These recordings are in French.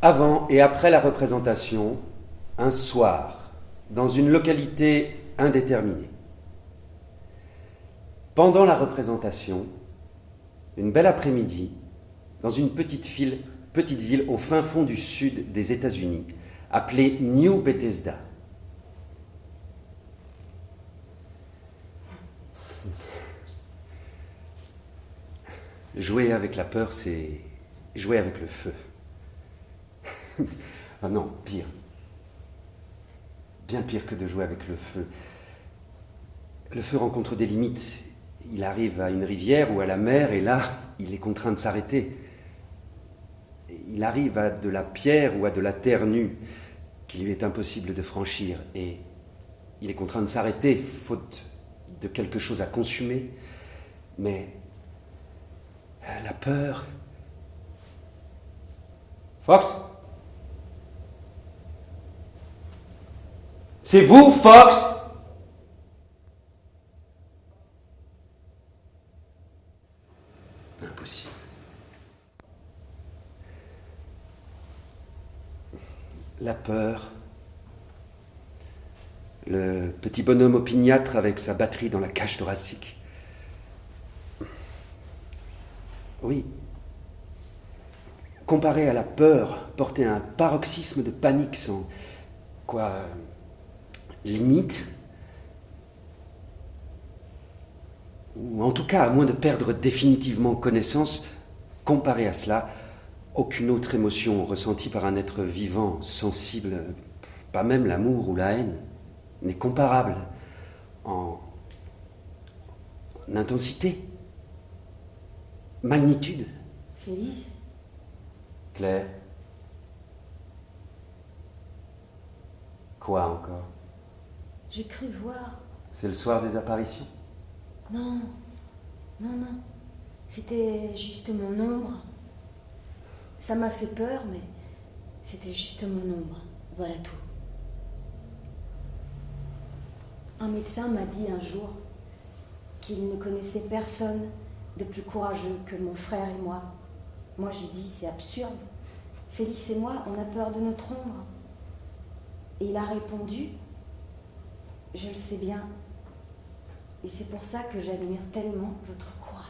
Avant et après la représentation, un soir, dans une localité indéterminée. Pendant la représentation, une belle après-midi, dans une petite ville au fin fond du sud des États-Unis, appelée New Bethesda. Jouer avec la peur, c'est jouer avec le feu. Ah non, pire. Bien pire que de jouer avec le feu. Le feu rencontre des limites. Il arrive à une rivière ou à la mer et là, il est contraint de s'arrêter. Il arrive à de la pierre ou à de la terre nue qu'il lui est impossible de franchir et il est contraint de s'arrêter faute de quelque chose à consumer. Mais la peur... Fox ? C'est vous, Fox ? Impossible. La peur. Le petit bonhomme opiniâtre avec sa batterie dans la cage thoracique. Oui. Comparé à la peur, porter un paroxysme de panique sans... limite, ou en tout cas à moins de perdre définitivement connaissance, comparé à cela, aucune autre émotion ressentie par un être vivant, sensible, pas même l'amour ou la haine, n'est comparable en intensité, magnitude. Félix ? Claire ? Quoi encore ? J'ai cru voir... C'est le soir des apparitions ? Non. C'était juste mon ombre. Ça m'a fait peur, mais c'était juste mon ombre. Voilà tout. Un médecin m'a dit un jour qu'il ne connaissait personne de plus courageux que mon frère et moi. Moi, j'ai dit, c'est absurde. Félix et moi, on a peur de notre ombre. Et il a répondu, je le sais bien. Et c'est pour ça que j'admire tellement votre courage.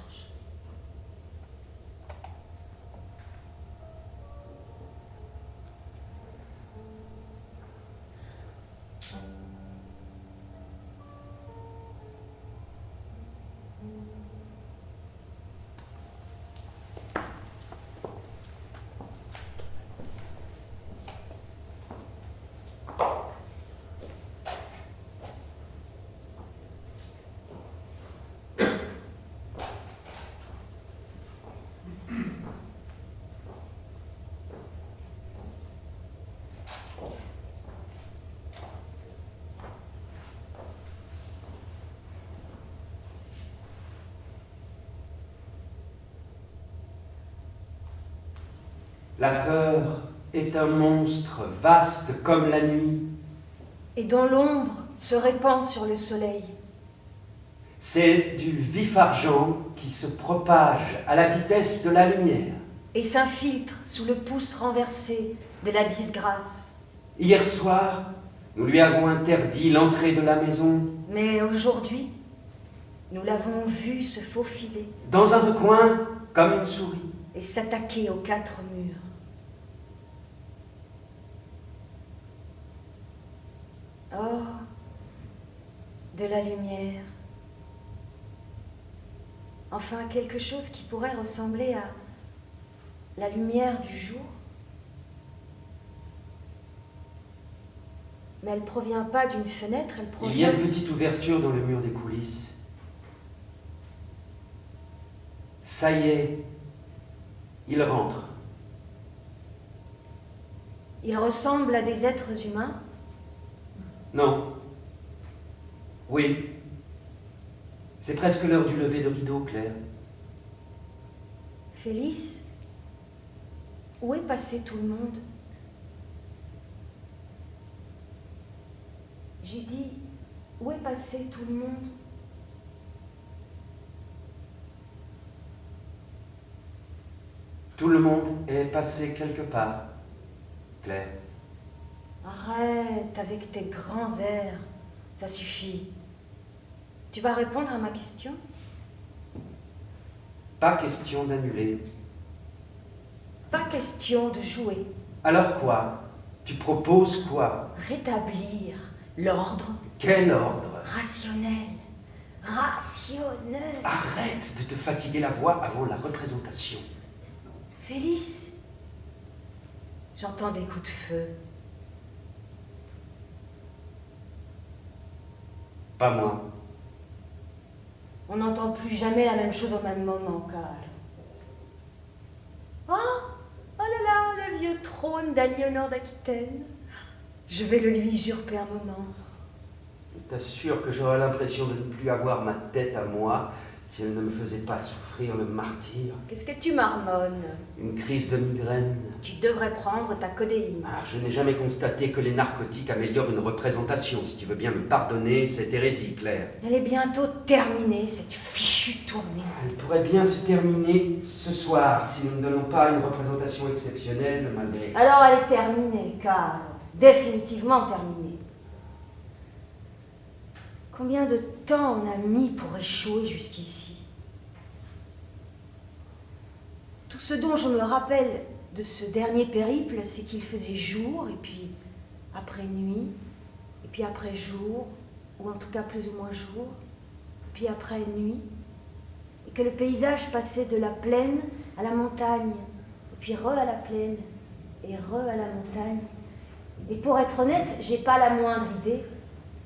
La peur est un monstre vaste comme la nuit. Et dont l'ombre se répand sur le soleil. C'est du vif argent qui se propage à la vitesse de la lumière. Et s'infiltre sous le pouce renversé de la disgrâce. Hier soir, nous lui avons interdit l'entrée de la maison. Mais aujourd'hui, nous l'avons vu se faufiler. Dans un recoin, comme une souris. Et s'attaquer aux quatre murs. Oh, de la lumière. Enfin, quelque chose qui pourrait ressembler à la lumière du jour. Mais elle ne provient pas d'une fenêtre, elle provient... Il y a une petite ouverture dans le mur des coulisses. Ça y est, il rentre. Il ressemble à des êtres humains. Non. Oui. C'est presque l'heure du lever de rideau, Claire. Félix, où est passé tout le monde? J'ai dit, où est passé tout le monde? Tout le monde est passé quelque part. Claire. Arrête avec tes grands airs. Ça suffit. Tu vas répondre à ma question? Pas question d'annuler. Pas question de jouer. Alors quoi? Tu proposes quoi? Rétablir l'ordre. Quel ordre? Rationnel. Rationnel. Arrête de te fatiguer la voix avant la représentation. Félix, j'entends des coups de feu. Pas moi. On n'entend plus jamais la même chose au même moment, Carl. Oh là là, le vieux trône d'Aliénor d'Aquitaine. Je vais le lui usurper un moment. Je t'assure que j'aurais l'impression de ne plus avoir ma tête à moi si elle ne me faisait pas souffrir le martyre. Qu'est-ce que tu marmonnes? Une crise de migraine. Tu devrais prendre ta codéine. Ah, je n'ai jamais constaté que les narcotiques améliorent une représentation. Si tu veux bien me pardonner, c'est hérésie, Claire. Elle est bientôt terminée, cette fichue tournée. Elle pourrait bien se terminer ce soir si nous ne donnons pas une représentation exceptionnelle malgré... Alors elle est terminée, Carl. Définitivement terminée. Combien de temps on a mis pour échouer jusqu'ici? Tout ce dont je me rappelle de ce dernier périple, c'est qu'il faisait jour, et puis après nuit, et puis après jour, ou en tout cas plus ou moins jour, et puis après nuit, et que le paysage passait de la plaine à la montagne, et puis re à la plaine, et re à la montagne. Et pour être honnête, j'ai pas la moindre idée,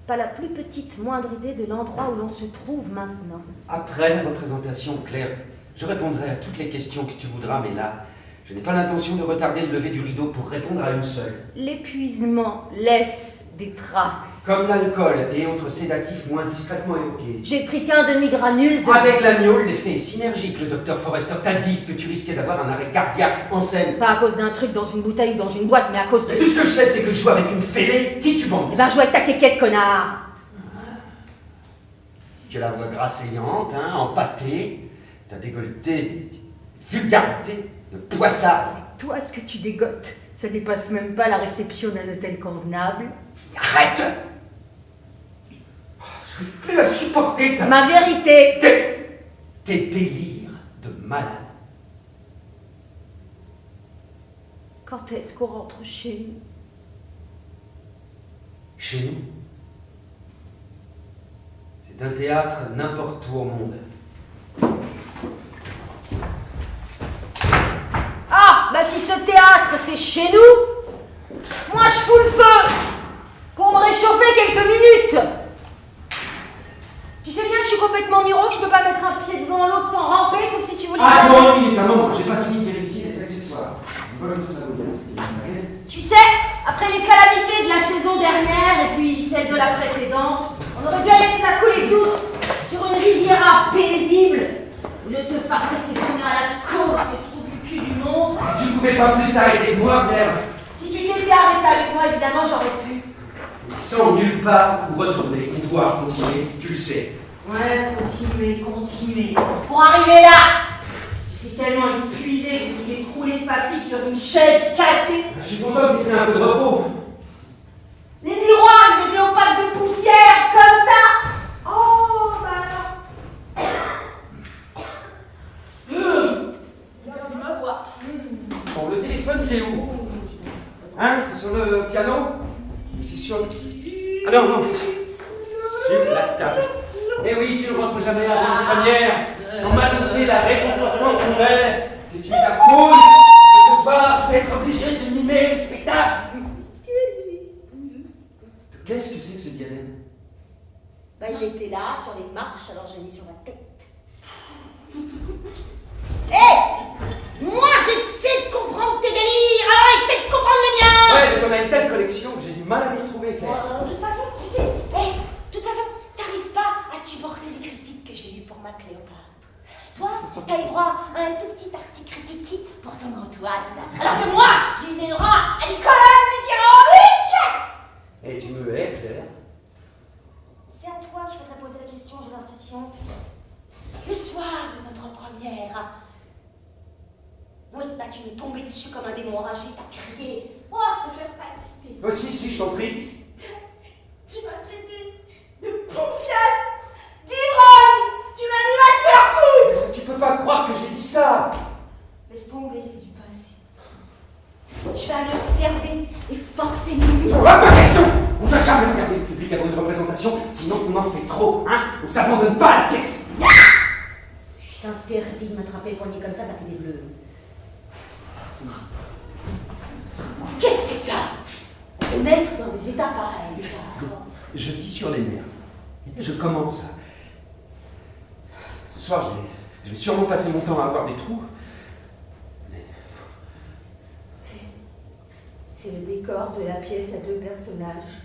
pas la plus petite moindre idée de l'endroit où l'on se trouve maintenant. Après la représentation, Claire, je répondrai à toutes les questions que tu voudras, mais là, je n'ai pas l'intention de retarder le lever du rideau pour répondre à une seule. L'épuisement laisse des traces. Comme l'alcool et autres sédatifs moins discrètement évoqués. J'ai pris qu'un demi-granule de... Avec l'agneau, l'effet est synergique. Le docteur Forrester t'a dit que tu risquais d'avoir un arrêt cardiaque en scène. Pas à cause d'un truc dans une bouteille ou dans une boîte, mais à cause de... Mais tout ce que je sais, c'est que je joue avec une fêlée titubante. Eh ben, joue avec ta quéquette, connard. Tu as la voix grasseillante, hein, empâtée. T'as dégoleté des vulgarités de poissard. Toi, ce que tu dégotes, ça dépasse même pas la réception d'un hôtel convenable. Arrête! Je n'arrive plus à supporter ta... Ma vérité. Tes délires de malade. Quand est-ce qu'on rentre chez nous? Chez nous, c'est un théâtre n'importe où au monde. Ah, bah si ce théâtre c'est chez nous, moi je fous le feu pour me réchauffer quelques minutes. Tu sais bien que je suis complètement miro, que je peux pas mettre un pied devant l'autre sans ramper, sauf si tu voulais... Attends une minute, un moment, j'ai pas fini de vérifier les accessoires. Tu sais, après les calamités de la saison dernière et puis celle de la précédente, on aurait dû aller se la couler douce sur une riviera paisible au lieu de se farcer de ces tournées à la course, ces trous du cul du monde. Tu ne pouvais pas plus arrêter de moi, Claire. Si tu t'étais arrêté avec moi, évidemment, j'aurais pu. Sans nulle part où retourner, on doit continuer, tu le sais. Ouais, continuer. Pour arriver là, j'étais tellement épuisée que je me suis écroulée de fatigue sur une chaise cassée. Je suis content que tu aies un peu de repos. Les miroirs, ils étaient opaques de poussière, comme ça. Oh, bah non. Tu me vois. Bon, le téléphone, c'est où? Hein? C'est sur le piano? Ou c'est sur... Ah non, non, c'est sur la table. Eh oui, tu ne rentres jamais avant la première, sans m'annoncer la réconfortante nouvelle que tu es à cause que ce soir, je vais être obligé de mimer le spectacle. Qu'est-ce que c'est que ce diadème? Bah, il était là, sur les marches, alors j'ai mis sur ma tête. Hé! Moi, j'essaie de comprendre tes délires, alors essaie de comprendre les miens! Ouais, mais t'en as une telle collection que j'ai du mal à m'y retrouver, Claire. De toute façon, tu sais, de toute façon, t'arrives pas à supporter les critiques que j'ai eues pour ma Cléopâtre. Toi, t'as eu droit à un tout petit article critique pour ton Antoine. Alors que moi, j'ai eu des droits à des colonnes dithyrambiques! Et tu me hais, Claire? C'est à toi qu'il faudrait poser la question, j'ai l'impression. Le soir de notre première. Oui, bah tu m'es tombé dessus comme un démon enragé, t'as crié. Moi, je préfère pas te citer. Oh, si, je t'en prie. Tu m'as traité de poufiasse, d'irogne. Tu m'as dit va te faire foutre. Tu peux pas croire que j'ai dit ça. Laisse tomber, c'est du passé. Je vais aller observer et forcer lui. Oh, pas question. On ne va jamais regarder le public avant une représentation, sinon on en fait trop, hein. On s'abandonne pas à la pièce. Je t'interdis de m'attraper le poignet comme ça fait des bleus. Qu'est-ce que t'as? Te mettre dans des états pareils. Je vis sur les nerfs. Je commence à... Ce soir, je vais sûrement passer mon temps à avoir des trous. C'est le décor de la pièce à 2 personnages.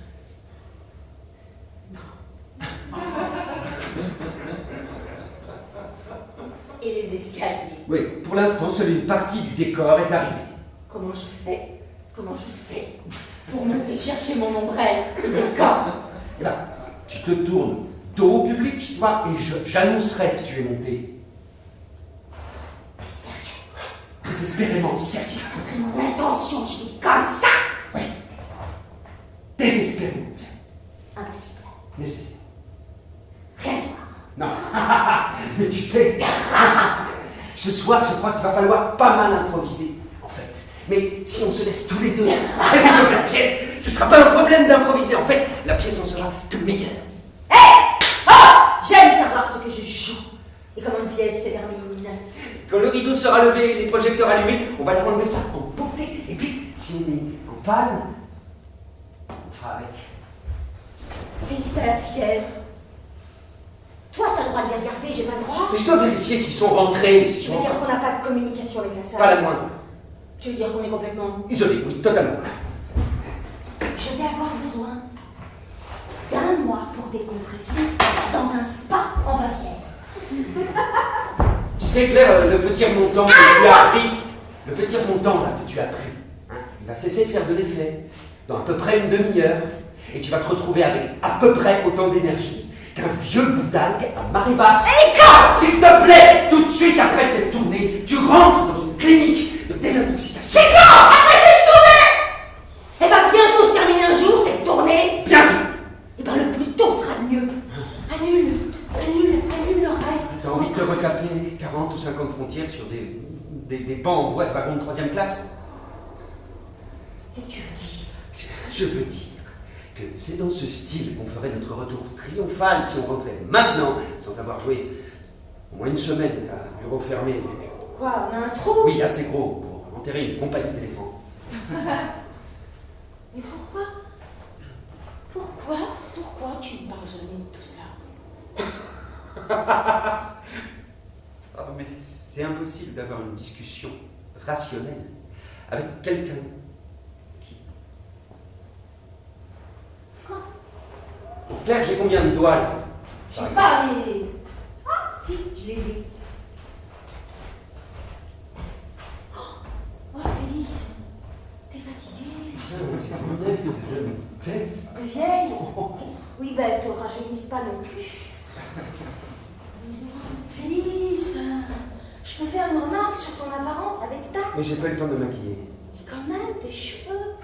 Et les escaliers. Oui, pour l'instant, seule une partie du décor est arrivée. Comment je fais pour monter chercher mon ombrelle et le décor? Eh ben, tu te tournes dos au public, tu vois, et j'annoncerai que tu es monté. T'es sérieux? Désespérément sérieux. C'est mon intention, je dis comme ça. Oui. Désespérément sérieux. Impossible. Nécessaire. Rien à voir. Non. Mais tu sais, ce soir, je crois qu'il va falloir pas mal improviser, en fait. Mais si on se laisse tous les deux comme la pièce, ce sera pas un problème d'improviser. En fait, la pièce en sera que meilleure. J'aime savoir ce que je joue et comment une pièce se termine. Quand le rideau sera levé et les projecteurs allumés, on va leur enlever ça en beauté. Et puis, si on est en panne, on fera avec. Félix à la fièvre. Toi, t'as le droit de les regarder, j'ai pas le droit. Mais je dois vérifier s'ils sont rentrés. Tu veux dire qu'on n'a pas de communication avec la salle? Pas la moindre. Tu veux dire qu'on est complètement... Isolé, oui, totalement. Je vais avoir besoin d'un mois pour décompresser dans un spa en Bavière. Tu sais, Claire, le petit remontant que tu as appris, le petit remontant là que tu as pris, hein, il va cesser de faire de l'effet dans à peu près une demi-heure. Et tu vas te retrouver avec à peu près autant d'énergie qu'un vieux boudingue à marée basse. S'il te plaît, tout de suite après cette tournée, tu rentres dans une clinique de désintoxication. C'est quand? Après cette tournée? Elle va bientôt se terminer un jour, cette tournée. Bientôt. Et ben le plus tôt sera le mieux. Annule le reste. T'as envie de te retaper 40 ou 50 frontières sur des bancs en bois de wagon de 3e classe? Qu'est-ce que tu veux dire? Je veux dire que c'est dans ce style qu'on ferait notre retour triomphal si on rentrait maintenant, sans avoir joué au moins une semaine à bureau fermé. Quoi, on a un trou? Oui, assez gros pour enterrer une compagnie d'éléphants. Mais pourquoi tu ne parles jamais de tout ça? Ah, mais c'est impossible d'avoir une discussion rationnelle avec quelqu'un qui... Claire, j'ai combien de doigts là? Je sais pas, mais... Ah, si, je les ai. Oh, Félix, t'es fatiguée? C'est mon air que j'ai une tête. Vieille? Oui, ben, elles te rajeunissent pas non plus. Félix, je peux faire une remarque sur ton apparence avec tact? Mais j'ai pas eu le temps de me maquiller. Mais quand même, tes cheveux.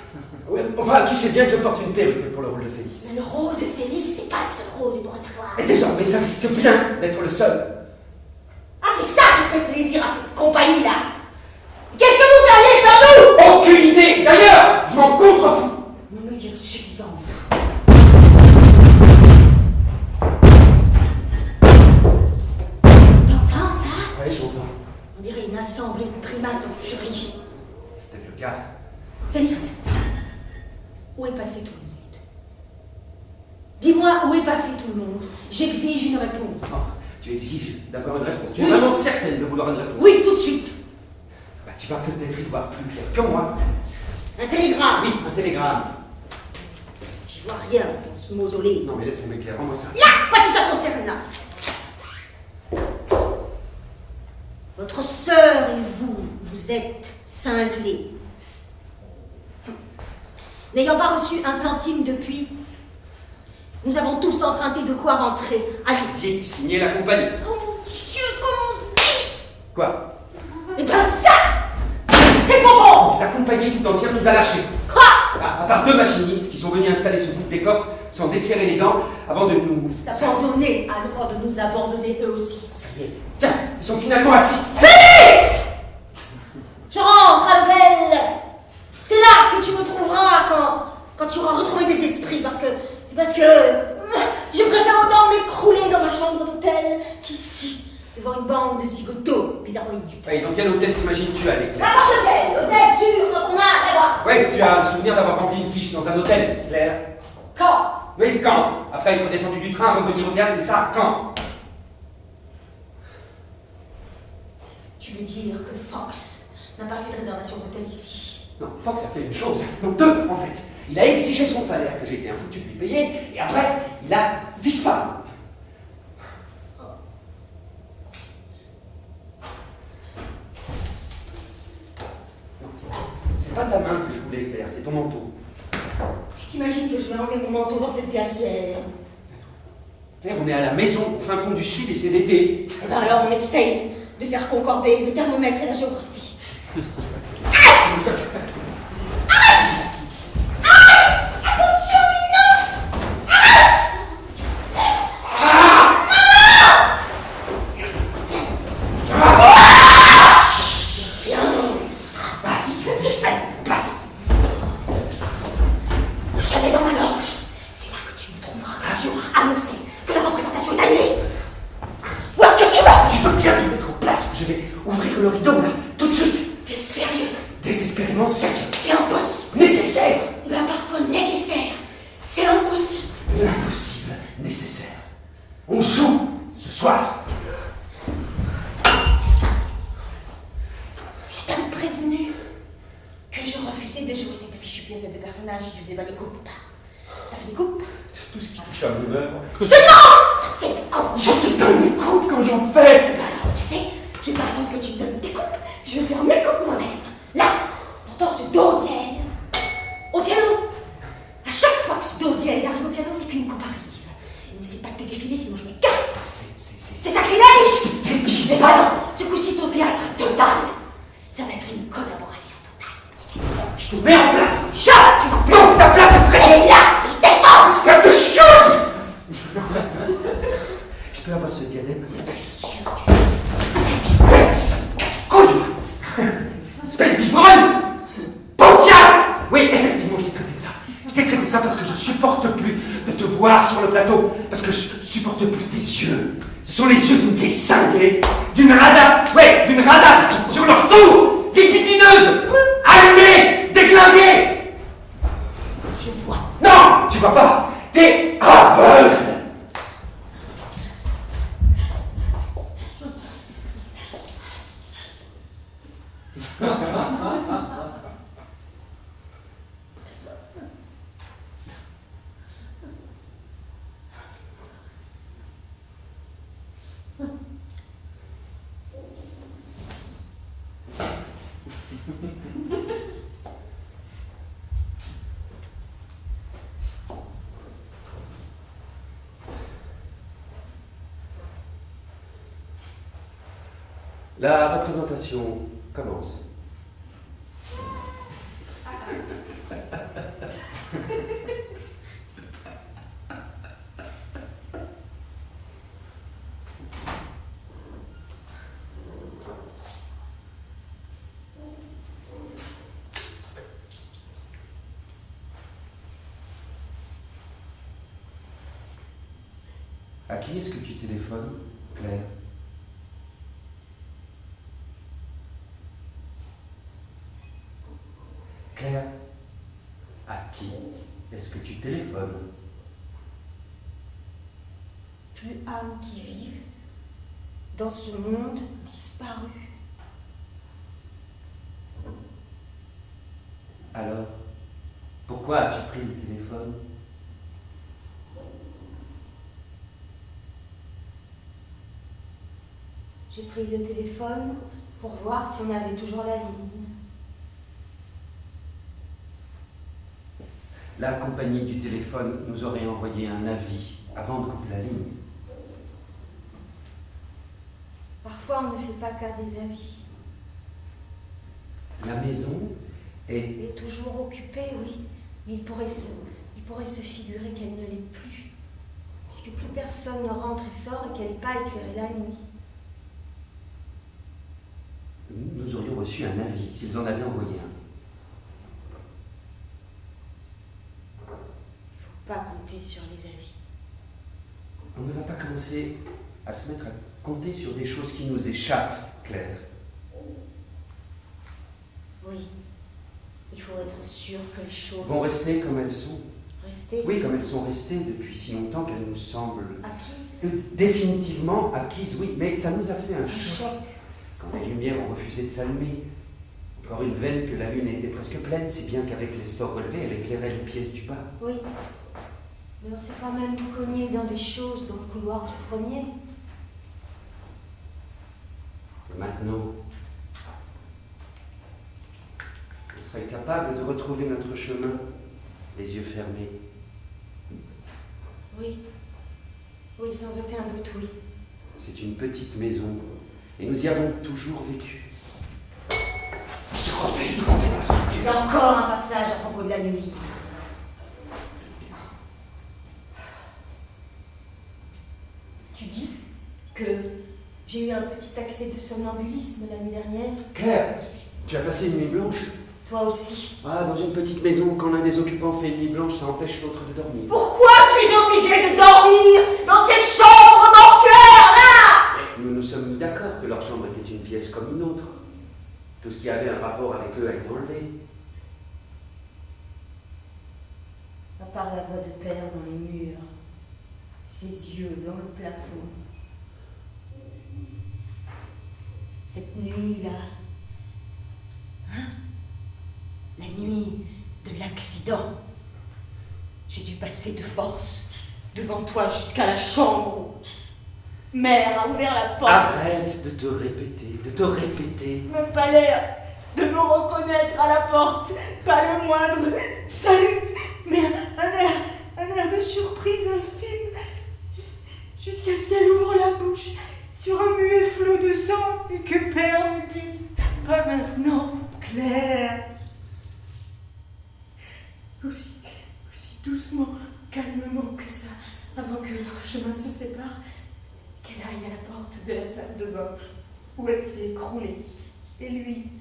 Oui, enfin, tu sais bien que je porte une perruque pour le rôle de Félix. Mais le rôle de Félix, c'est pas le seul rôle du répertoire. Et désormais, ça risque bien d'être le seul. Ah, c'est ça qui fait plaisir à cette compagnie-là. Qu'est-ce que vous feriez sans nous? Aucune idée. D'ailleurs, je m'en contrefous. Mon œil est suffisante. T'entends ça? Oui, j'entends. On dirait une assemblée de primates en furie. C'est peut-être le cas. Félix, où est passé tout le monde? Dis-moi où est passé tout le monde. J'exige une réponse. Oh, tu exiges d'avoir une réponse. Tu es Oui. vraiment certaine de vouloir une réponse? Oui, tout de suite. Bah, tu vas peut-être y voir plus clair que moi. Un télégramme. Oui, un télégramme. J'y vois rien dans ce mausolée. Non, mais laisse tomber Claire, rends-moi ça. Là, pas si ça concerne là. Votre sœur et vous, vous êtes cinglés. N'ayant pas reçu un centime depuis, nous avons tous emprunté de quoi rentrer. Allez. Dieu, signer la compagnie. Oh mon Dieu, comment on dit? Quoi? Eh ben ça, c'est comment? La compagnie tout entière nous a lâchés. Oh, À part 2 machinistes qui sont venus installer ce bout de d'écorce sans desserrer les dents avant de nous... Abandonner à le droit de nous abandonner eux aussi. Ça y est. Tiens, ils sont finalement assis. Félix! Je rentre à l'hôtel. C'est là que tu me trouveras quand tu auras retrouvé tes esprits parce que je préfère autant m'écrouler dans ma chambre d'hôtel qu'ici devant une bande de zigotos bizarroïdes. Et dans quel hôtel t'imagines-tu aller, Claire? N'importe lequel, hôtel sûr qu'on a là-bas. Oui, tu as le souvenir d'avoir rempli une fiche dans un hôtel, Claire. Quand? Oui, quand? Après être descendu du train avant de venir au théâtre, c'est ça, quand? Tu veux dire que Fox n'a pas fait de réservation d'hôtel ici? Non, Fox a fait une chose, non 2 en fait. Il a exigé son salaire que j'ai été infoutu de lui payer, et après, il a disparu. C'est pas ta main que je voulais, Claire, c'est ton manteau. Tu t'imagines que je vais enlever mon manteau dans cette glacière? Claire, on est à la maison, au fin fond du sud, et c'est l'été. Eh ben alors on essaye de faire concorder le thermomètre et la géographie. Jamais dans ma loge. C'est là que tu me trouveras quand tu auras annoncé que la représentation est annulée. Où est-ce que tu vas? Tu veux bien te mettre en place? Je vais ouvrir le rideau, là, tout de suite. T'es sérieux? Désespérément sérieux. C'est impossible. Nécessaire. Ben parfois nécessaire. C'est impossible. L'impossible, nécessaire. On joue ce soir. Je t'avais prévenu que je refusais de jouer cette fichue pièce de personnage si je faisais pas des coupes. T'as fait des coupes? C'est tout ce qui touche à mon œuvre. Je te demande si t'as fait des coupes. Je te donne une coupe quand j'en fais. Eh ben alors, tu sais, je vais pas attendre que tu me donnes tes coupes. Je vais faire mes coupes moi-même. Là, t'entends ce do dièse au piano. À chaque fois que ce do dièse arrive au piano, c'est qu'une coupe arrive. Et n'essaie pas de te défiler, sinon je me casse. C'est sacrilège. C'est débile. Mais bah non, ce coup-ci ton théâtre total. Ça va être une collaboration totale. Je te mets en place. Je suis en place. Non, ta place est prête. Elle est là. Je défends. Espèce de chose. Je peux avoir ce diadème? Casse-couille. Espèce d'ivrogne. Paufiasse. Oui, effectivement, je t'ai traité de ça. Je t'ai traité de ça parce que je supporte plus de te voir sur le plateau. Parce que je supporte plus tes yeux. Ce sont les yeux d'une vieille cinglée, d'une radasse, ouais, d'une radasse, sur leur tour, lipidineuse, allumée, déglinguée. Je vois. Non, tu vois pas, t'es aveugle. La représentation commence. À qui est-ce que tu téléphones, Claire? Claire, à qui est-ce que tu téléphones? Plus âmes qui vivent dans ce monde disparu. Alors, pourquoi as-tu pris le téléphone? J'ai pris le téléphone pour voir si on avait toujours la ligne. La compagnie du téléphone nous aurait envoyé un avis avant de couper la ligne. Parfois, on ne fait pas cas des avis. La maison est... Et toujours occupée, oui. Il pourrait se figurer qu'elle ne l'est plus, puisque plus personne ne rentre et sort et qu'elle n'est pas éclairée la nuit. Nous aurions reçu un avis, s'ils en avaient envoyé un. Pas compter sur les avis. On ne va pas commencer à se mettre à compter sur des choses qui nous échappent, Claire. Oui, il faut être sûr que les choses Vont rester comme elles sont. rester Oui, comme elles sont restées depuis si longtemps qu'elles nous semblent acquises. définitivement acquises, oui. Mais ça nous a fait un Un choc choc. quand les lumières ont refusé de s'allumer. Encore une veine que la lune était presque pleine, si bien qu'avec les stores relevés, elle éclairait les pièces du bas. Oui. Mais on s'est quand même cogné dans des choses dans le couloir du premier. Et maintenant, on serait capable de retrouver notre chemin, les yeux fermés. Oui. Oui, sans aucun doute, oui. C'est une petite maison, et nous y avons toujours vécu. Je refuse de compter dans la structure. Il y a encore un passage à propos de la nuit. Tu dis que j'ai eu un petit accès de somnambulisme la nuit dernière. Claire, tu as passé une nuit blanche? Toi aussi. Ah, dans une petite maison, quand l'un des occupants fait une nuit blanche, ça empêche l'autre de dormir. Pourquoi suis-je obligée de dormir dans cette chambre mortuaire là? Nous nous sommes mis d'accord que leur chambre était une pièce comme une autre. Tout ce qui avait un rapport avec eux a été enlevé. À part la voix de père dans les murs, ses yeux dans le plafond. Cette nuit-là, hein? La nuit de l'accident. J'ai dû passer de force devant toi jusqu'à la chambre. Mère a ouvert la porte. Arrête de te répéter. Même pas l'air de me reconnaître à la porte, pas le moindre salut, mais un air de surprise infime, jusqu'à ce qu'elle ouvre la bouche sur un muet flot de sang et que père me dise « Pas maintenant, Claire !» Aussi doucement, calmement que ça, avant que leur chemin se sépare, qu'elle aille à la porte de la salle de bain où elle s'est écroulée, et lui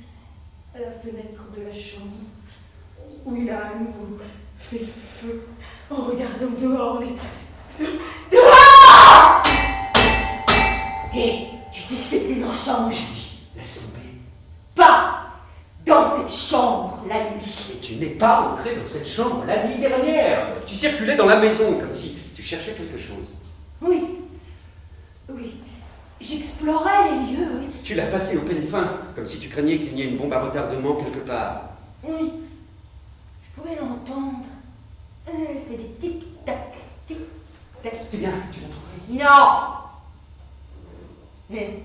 à la fenêtre de la chambre où il a à nouveau fait feu en regardant dehors dehors. Et tu dis que c'est plus leur chambre? Je dis, laisse tomber. Pas dans cette chambre la nuit. Mais tu n'es pas entré dans cette chambre la nuit dernière. Tu circulais dans la maison comme si tu cherchais quelque chose. Oui, j'explorais les lieux, oui. Tu l'as passé au peigne fin, comme si tu craignais qu'il n'y ait une bombe à retardement quelque part. Oui, je pouvais l'entendre. Elle faisait tic-tac, tic-tac. Eh bien, tu l'as trouvé. Non! Mais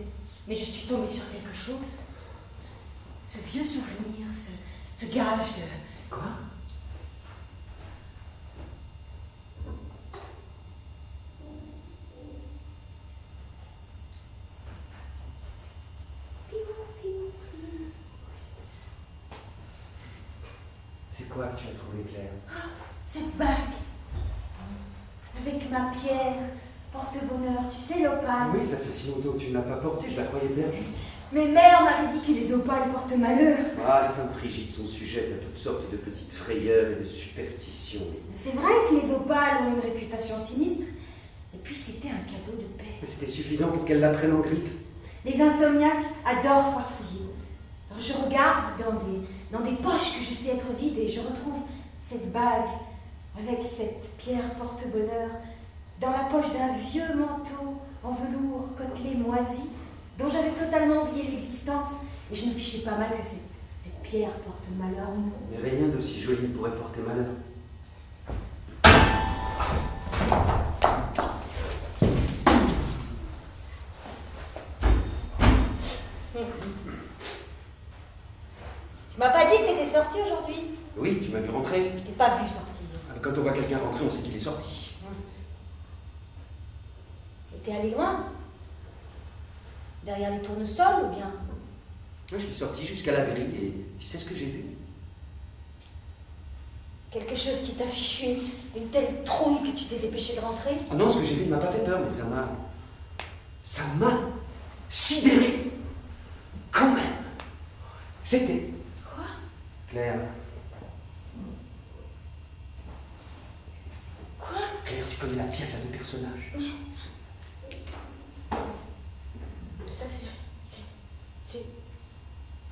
je suis tombée sur quelque chose. Ce vieux souvenir, ce gage de... Quoi? C'est quoi que tu as trouvé, Claire? Cette bague, avec ma pierre, porte-bonheur, tu sais, l'opale. Oui, ça fait si longtemps que tu ne l'as pas portée, je la croyais perdue. Mes mères m'avaient dit que les opales portent malheur. Ah, les femmes frigides sont sujettes à toutes sortes de petites frayeurs et de superstitions. C'est vrai que les opales ont une réputation sinistre. Et puis c'était un cadeau de paix. Mais c'était suffisant pour qu'elle la prenne en grippe. Les insomniaques adorent farfouiller. Alors je regarde dans des poches que je sais être vides et je retrouve cette bague avec cette pierre porte-bonheur dans la poche d'un vieux manteau en velours côtelé moisi dont j'avais totalement oublié l'existence et je me fichais pas mal que cette pierre porte malheur ou non. Mais rien d'aussi joli ne pourrait porter malheur. Tu m'as pas dit que t'étais sortie aujourd'hui? Oui, tu m'as vu rentrer. Je t'ai pas vu sortir. Quand on voit quelqu'un rentrer, on sait qu'il est sorti. Et t'es allé loin? Derrière les tournesols ou bien? Je suis sorti jusqu'à la grille et tu sais ce que j'ai vu? Quelque chose qui t'a fichu une telle trouille que tu t'es dépêché de rentrer? Ah non, ce que j'ai vu ne m'a pas fait peur, mais ça m'a sidéré. Quand même. C'était... Quoi? Claire. Quoi? Claire, tu connais la pièce à deux personnages. Ça,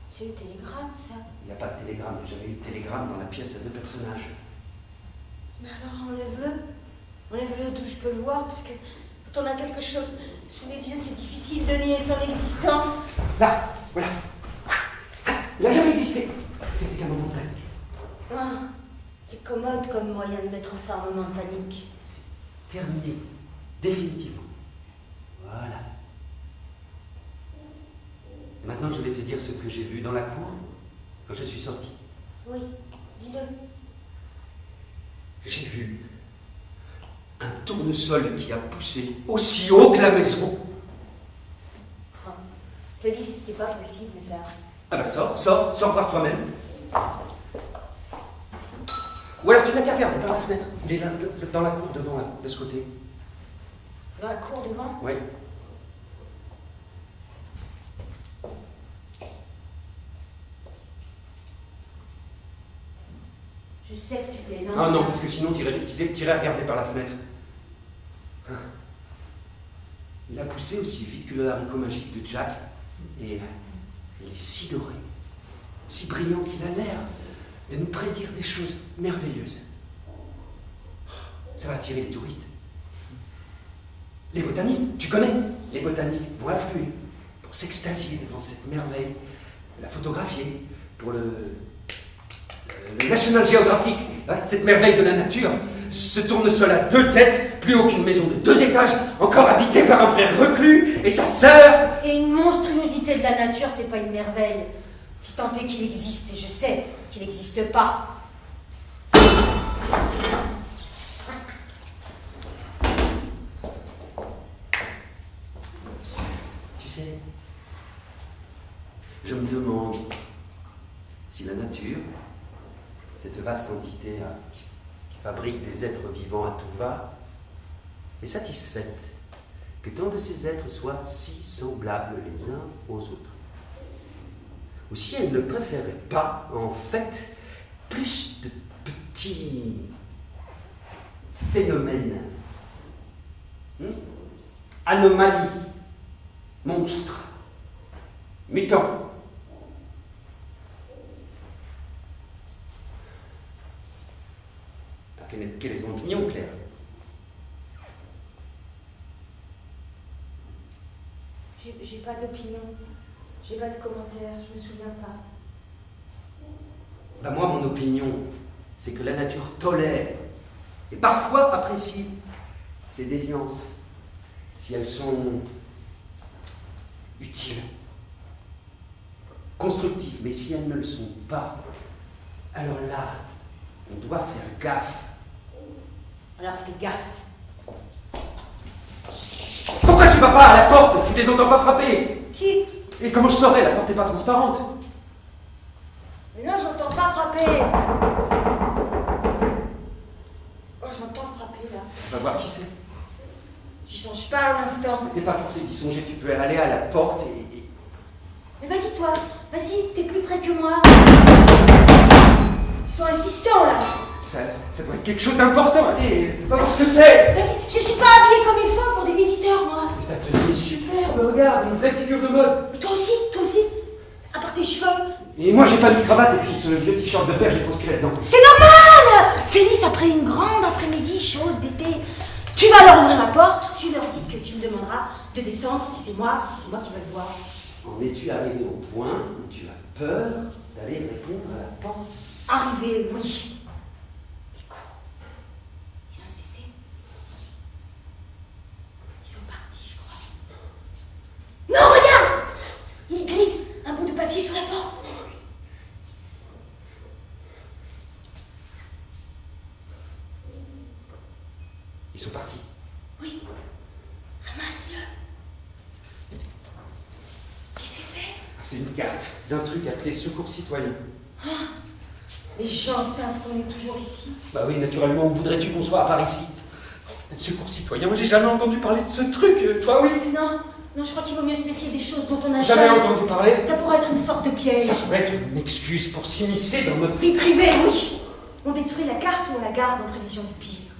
c'est le télégramme, ça. Il n'y a pas de télégramme, j'avais eu le télégramme dans la pièce à deux personnages. Mais alors enlève-le. Enlève-le d'où je peux le voir, parce que quand on a quelque chose sous les yeux, c'est difficile de nier son existence. Là, voilà. Il n'a jamais existé. C'était qu'un moment de panique. Ah, c'est commode comme moyen de mettre fin à un moment de panique. C'est terminé. Définitivement. Voilà. Et maintenant, je vais te dire ce que j'ai vu dans la cour quand je suis sorti. Oui, dis-le. J'ai vu un tournesol qui a poussé aussi haut que la maison. Oh. Félix, c'est pas possible, ça. Ah ben sors par toi-même. Ou alors tu n'as qu'à regarder par la fenêtre. Il est là, dans la cour devant, là, de ce côté. Dans la cour devant? Oui. Je sais que tu plaisantes. Ah non, parce que sinon tu irais regarder par la fenêtre. Ah. Il a poussé aussi vite que le haricot magique de Jack. Et il est si doré, si brillant qu'il a l'air de nous prédire des choses merveilleuses. Ça va attirer les touristes. Les botanistes, tu connais, les botanistes vont affluer pour s'extasier devant cette merveille, la photographier, pour le National Geographic, hein, cette merveille de la nature, ce tournesol à deux têtes, plus haut qu'une maison de 2 étages, encore habité par un frère reclus et sa sœur. C'est une monstruosité de la nature, c'est pas une merveille. Si tant est qu'il existe, et je sais qu'il n'existe pas. Tu sais, je me demande si la nature, cette vaste entité hein, qui fabrique des êtres vivants à tout va, est satisfaite que tant de ces êtres soient si semblables les uns aux autres. Ou si elle ne préférait pas, en fait, plus de petits phénomènes, anomalies, monstres, mutants. Quelle est ton opinion, Claire? J'ai pas d'opinion, j'ai pas de commentaire, je me souviens pas. Ben moi, mon opinion, c'est que la nature tolère et parfois apprécie ces déviances si elles sont utiles, constructives, mais si elles ne le sont pas, alors là, on doit faire gaffe. Alors fais gaffe. Pourquoi tu vas pas à la porte? Tu les entends pas frapper? Qui? Et comment je saurais? La porte n'est pas transparente. Mais non, j'entends pas frapper. Oh, j'entends frapper là. On va voir qui c'est. J'y songe pas à l'instant. T'es pas forcé d'y songer, tu peux aller à la porte et... Mais vas-y toi, vas-y, t'es plus près que moi. Ils sont insistants là. Ça doit être quelque chose d'important. Allez, va voir ce que c'est. Vas-y, je suis pas habillée comme il faut pour des visiteurs moi. Ta tenue est superbe, regarde, une vraie figure de mode. Et toi aussi, à part tes cheveux. Et moi j'ai pas mis de cravate et puis ce vieux t-shirt de père, j'ai transpiré dedans. C'est normal. Félix, après une grande après-midi chaude d'été, tu vas leur ouvrir la porte, tu leur dis que tu me demanderas de descendre si c'est moi qui vais le voir. En es-tu arrivé au point où tu as peur d'aller répondre à la porte? Arrivé, oui. Les coups, ils ont cessé. Ils sont partis, je crois. Non, regarde! Il glisse un bout de papier sur la porte. Ils sont partis. Oui. Ramasse-le. Qu'est-ce que c'est? C'est une carte d'un truc appelé Secours Citoyen. Les gens savent qu'on est toujours ici. Bah oui, naturellement, où voudrais-tu qu'on soit à part ici? Secours citoyen, moi j'ai jamais entendu parler de ce truc, toi oui? Non, je crois qu'il vaut mieux se méfier des choses dont on n'a Jamais entendu parler? Ça pourrait être une sorte de piège. Ça pourrait être une excuse pour s'immiscer dans notre... Vie privée, oui. On détruit la carte ou on la garde en prévision du pire.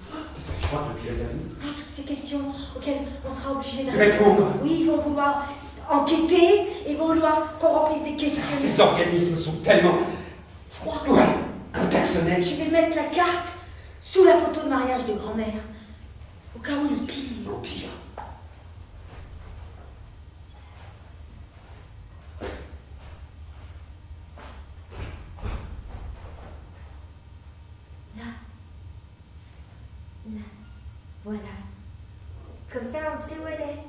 Ça fait quoi le pilote d'avenir? Toutes ces questions auxquelles on sera obligé de Répondre. Oui, ils vont vouloir enquêter, ils vont vouloir qu'on remplisse des questions. Ces organismes sont tellement... Froid. Ouais, impersonnels. Je vais mettre la carte sous la photo de mariage de grand-mère. Au cas où le pire. L'Empire. Là. Voilà. Comme ça, on sait où elle est.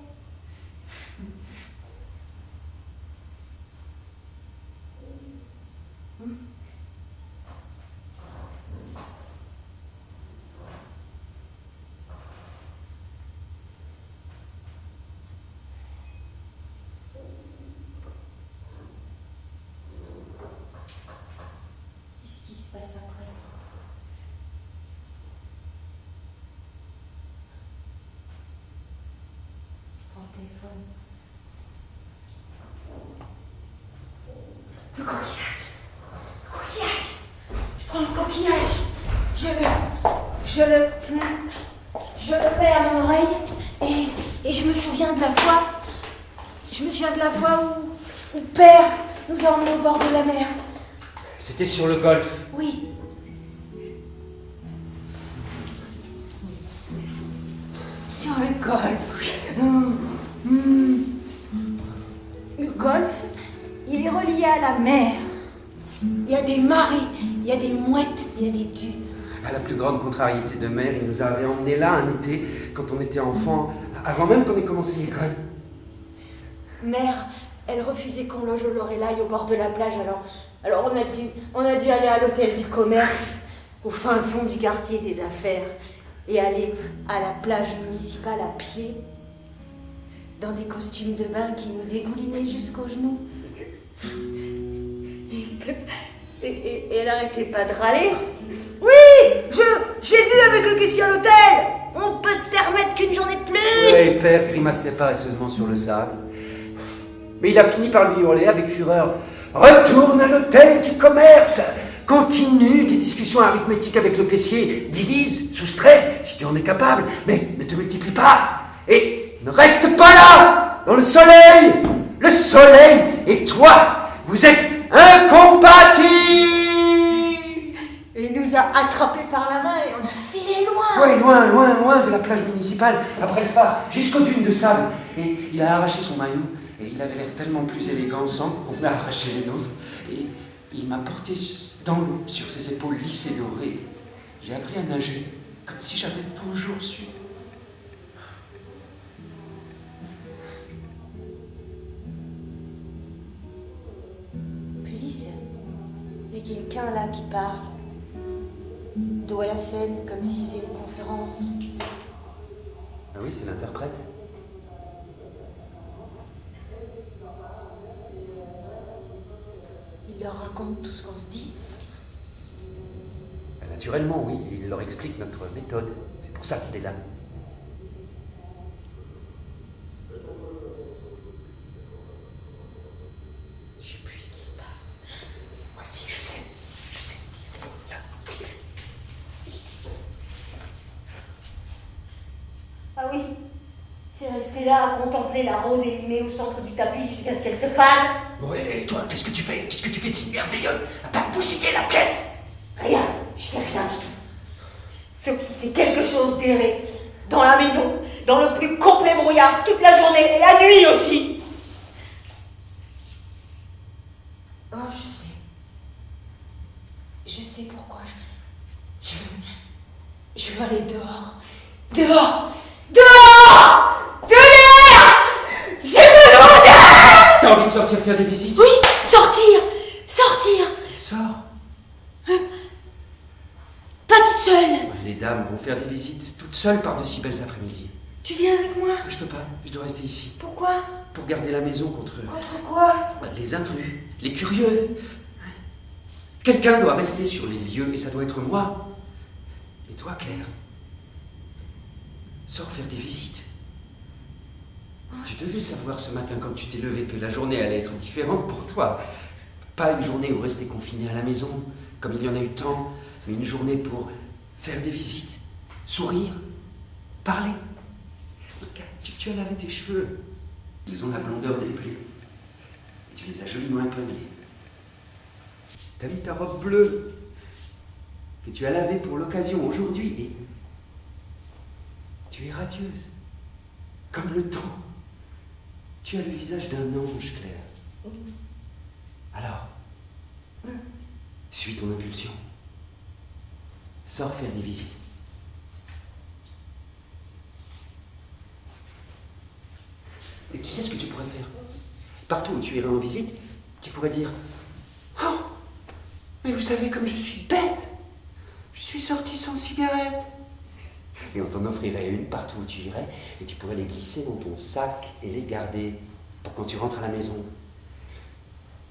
Qu'est-ce qui se passe après? Je prends le téléphone. Le coquillage. Le coquillage. Je prends le coquillage. Je le mets à mon oreille et je me souviens de la fois. Je me souviens de la fois où Père nous a emmenés au bord de la mer. C'était sur le golfe. Oui. Sur le golfe. Le golfe, il est relié à la mer. Il y a des marées, il y a des mouettes, il y a des dunes. À la plus grande contrariété de mère, il nous avait emmenés là un été, quand on était enfant, avant même qu'on ait commencé l'école. Mère, elle refusait qu'on loge au Lorelai au bord de la plage, alors on a dû aller à l'hôtel du commerce, au fin fond du quartier des affaires, et aller à la plage municipale à pied, dans des costumes de bain qui nous dégoulinaient jusqu'aux genoux. Et elle arrêtait pas de râler. Oui, j'ai vu avec le caissier à l'hôtel. On peut se permettre qu'une journée de plus. Et Père grimaçait paresseusement sur le sable. Mais il a fini par lui hurler avec fureur. Retourne à l'hôtel du commerce. Continue tes discussions arithmétiques avec le caissier. Divise, soustrais, si tu en es capable. Mais ne te multiplie pas. Et ne reste pas là, dans le soleil. Le soleil et toi, vous êtes incompatibles. Et il nous a attrapés par la main et on a filé loin. Oui, loin, loin, loin de la plage municipale, après le phare, jusqu'aux dunes de sable. Et il a arraché son maillot, et il avait l'air tellement plus élégant sans qu'on a arraché les nôtres. Et il m'a porté dans l'eau, sur ses épaules lisses et dorées. J'ai appris à nager, comme si j'avais toujours su. Félix, il y a quelqu'un là qui parle. Dos à la scène, comme s'il faisait une conférence. Ah oui, c'est l'interprète. Il leur raconte tout ce qu'on se dit. Naturellement, oui, il leur explique notre méthode. C'est pour ça qu'il est là. Je sais plus ce qui se passe. Moi aussi, je sais. Là. Ah oui, c'est resté là à contempler la rose élimée au centre du tapis jusqu'à ce qu'elle se fane. Ouais, et toi, qu'est-ce que tu fais? Qu'est-ce que tu fais de si merveilleux? À part bousiller la pièce? Rien, je fais rien du tout. Sauf si c'est quelque chose d'erré, dans la maison, dans le plus complet brouillard, toute la journée et la nuit aussi. Oh, je sais. Je sais pourquoi. Je veux aller dehors. Dehors! Dehors! De l'air! J'ai besoin d'air! T'as envie de sortir faire des visites? Oui, sortir! Sortir! Sors. Pas toute seule! Les dames vont faire des visites toutes seules par de si belles après-midi. Tu viens avec moi? Je peux pas, je dois rester ici. Pourquoi? Pour garder la maison contre Contre quoi? les intrus, les curieux. Quelqu'un doit rester sur les lieux et ça doit être moi. Et toi, Claire, sors faire des visites. Tu devais savoir ce matin quand tu t'es levée que la journée allait être différente pour toi. Pas une journée où rester confiné à la maison, comme il y en a eu tant, mais une journée pour faire des visites, sourire, parler. Regarde, tu as lavé tes cheveux. Ils ont la blondeur des blés. Et tu les as joliment épinglés. T'as mis ta robe bleue que tu as lavée pour l'occasion aujourd'hui et tu es radieuse, comme le temps. Tu as le visage d'un ange, Claire. Alors, suis ton impulsion. Sors faire des visites. Et tu sais ce que tu pourrais faire? Partout où tu irais en visite, tu pourrais dire « Oh, mais vous savez comme je suis bête! Je suis sortie sans cigarette !» Et on t'en offrirait une partout où tu irais, et tu pourrais les glisser dans ton sac et les garder pour quand tu rentres à la maison.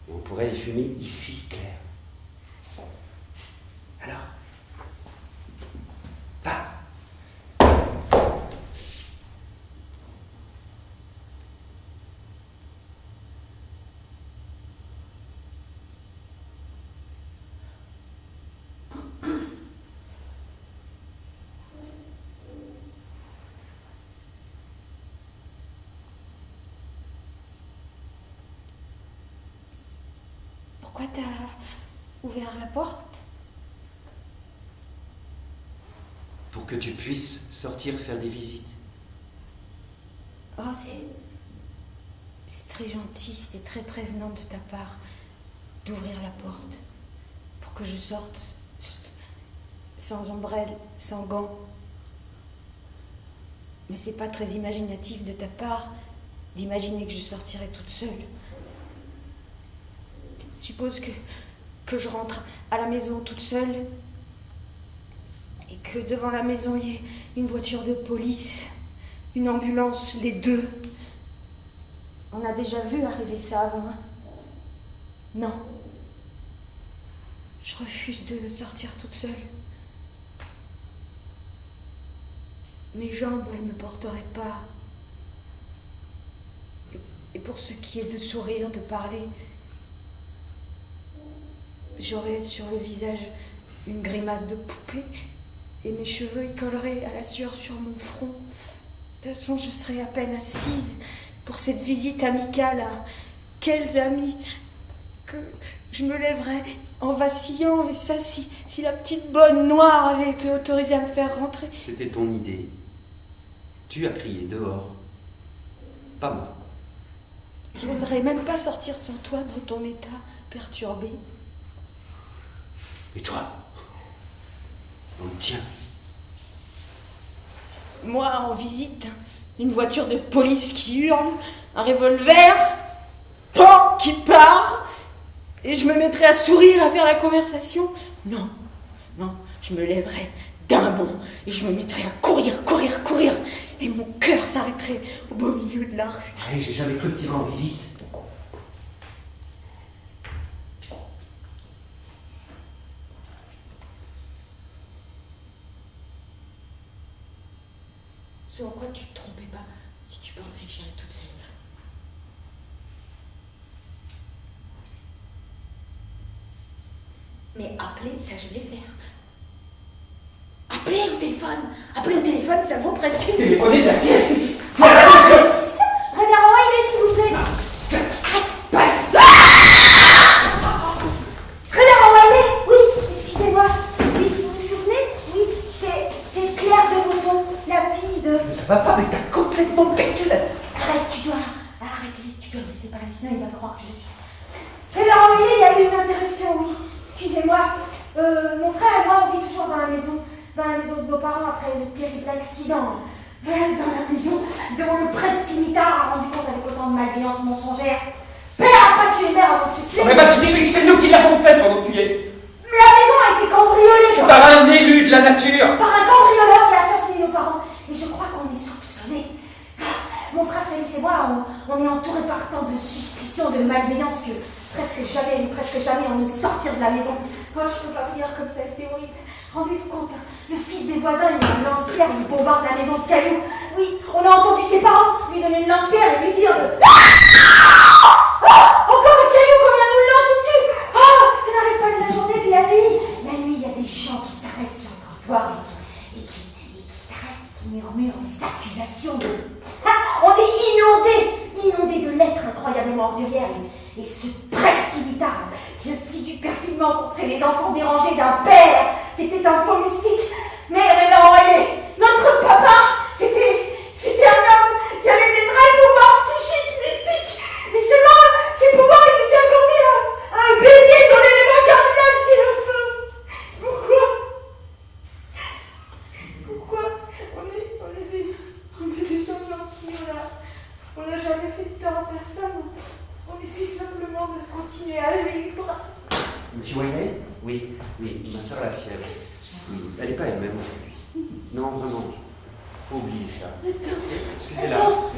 Et on pourrait les fumer ici, Claire. Alors, va! Pourquoi t'as ouvert la porte? Pour que tu puisses sortir faire des visites. Oh, c'est très gentil, c'est très prévenant de ta part d'ouvrir la porte pour que je sorte sans ombrelle, sans gants. Mais c'est pas très imaginatif de ta part d'imaginer que je sortirais toute seule. Suppose que je rentre à la maison toute seule et que devant la maison il y ait une voiture de police, une ambulance, les deux. On a déjà vu arriver ça avant. Non. Je refuse de sortir toute seule. Mes jambes, elles ne me porteraient pas. Et pour ce qui est de sourire, de parler, j'aurais sur le visage une grimace de poupée et mes cheveux y colleraient à la sueur sur mon front. De toute façon, je serais à peine assise pour cette visite amicale à quels amis que je me lèverais en vacillant. Et ça, si la petite bonne noire avait été autorisée à me faire rentrer. C'était ton idée. Tu as crié dehors. Pas moi. Je n'oserais même pas sortir sans toi dans ton état perturbé. Et toi? Dans le tien. Moi, en visite, une voiture de police qui hurle, un revolver, pan, qui part, et je me mettrais à sourire, à faire la conversation. Non, je me lèverais d'un bond, et je me mettrais à courir, et mon cœur s'arrêterait au beau milieu de la rue. Allez, j'ai jamais cru que tu irais en visite. Ce en quoi tu te trompais pas si tu pensais que j'irais toute seule. Mais appeler, ça je vais faire. Appeler au téléphone, ça vaut presque une... Téléphoner de la pièce. Regardez, s'il vous plaît. Oui, excusez-moi. Oui, vous vous souvenez? Oui, c'est Claire de Mouton, la fille de... Mais ça va pas, mais t'as complètement perdu la... Arrête, tu dois le laisser parler, sinon il va croire que je suis... Très bien envoyé, il y a eu une interruption, oui. Excusez-moi. Mon frère et moi, on vit toujours dans la maison de nos parents après le terrible accident. Dans la maison dont le prince Scimitar a rendu compte avec autant de malveillance mensongère. Père a pas tué mère avant de se tuer. Mais vas-y, dis-lui que c'est nous qui l'avons fait pendant que tu y es. La maison a été cambriolée Par un élu de la nature. par un cambrioleur qui a assassiné nos parents. Et je crois qu'on est soupçonnés. Mon frère Félix et moi, on est entourés par tant de suspicions, de malveillance que presque jamais envie de sortir de la maison. Oh, je peux pas dire comme ça, c'était horrible. Rendez-vous compte, le fils des voisins, il a une lance-pierre, il bombarde la maison de cailloux. Oui, on a entendu ses parents lui donner une lance-pierre et lui dire de... Encore un caillou qu'on vient de nous lancer dessus. Ça n'arrête pas de la journée, puis la nuit, il y a des gens qui s'arrêtent sur le trottoir et qui s'arrêtent et qui murmurent des accusations de... On est inondés de lettres incroyablement ordurières et ce précipitable vient si du perfidement qu'on serait les enfants dérangés d'un père qui était un faux mystique. Mais non, notre papa, c'était un homme qui avait des vrais pouvoirs psychiques, mystiques. Mais seulement, ces pouvoirs, ils étaient accordés à un bélier dont l'élément cardinal, c'est le feu. Pourquoi on est des gens gentils, on n'a jamais fait de tort à personne. On essaie simplement de continuer à vivre. Monsieur Wayne? Oui, ma soeur a la fièvre. Oui, elle n'est pas elle-même aujourd'hui. Non, vraiment. Faut oublier ça. Excusez-la. Bravo!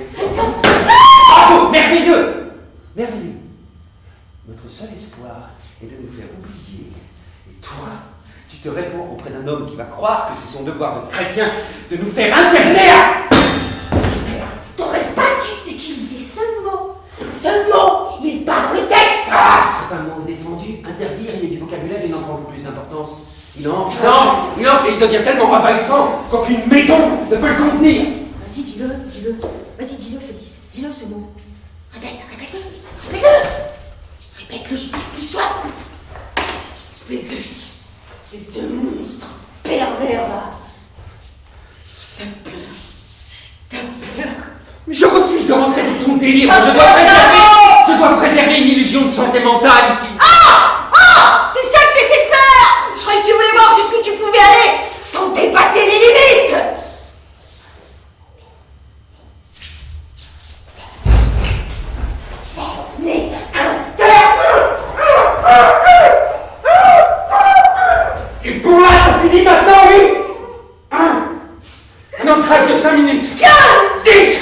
Merveilleux! Merveilleux! Notre seul espoir est de nous faire oublier. Et toi, tu te répands auprès d'un homme qui va croire que c'est son devoir de chrétien de nous faire interner à... T'aurais pas dû utiliser ce mot. Ce mot, il est pas dans le texte. C'est un mot défendu, interdire, il y a du vocabulaire, il en prend plus d'importance. Il enfle et il devient tellement envahissant qu'aucune maison ne peut le contenir. Vas-y, dis-le. Vas-y, dis-le, Félix. Dis-le, ce mot. Répète-le. Répète-le jusqu'à ce qu'il soit. Espèce de monstre pervers, là. T'as peur. Mais je refuse de rentrer dans ton délire. Ah, Je dois préserver une illusion de santé mentale ici. C'est ça que t'essaies de faire. Je croyais que tu voulais voir jusqu'où tu pouvais aller sans dépasser les limites. Mais C'est pour là qu'on finit maintenant, oui. Un entrave de 5 minutes. 10.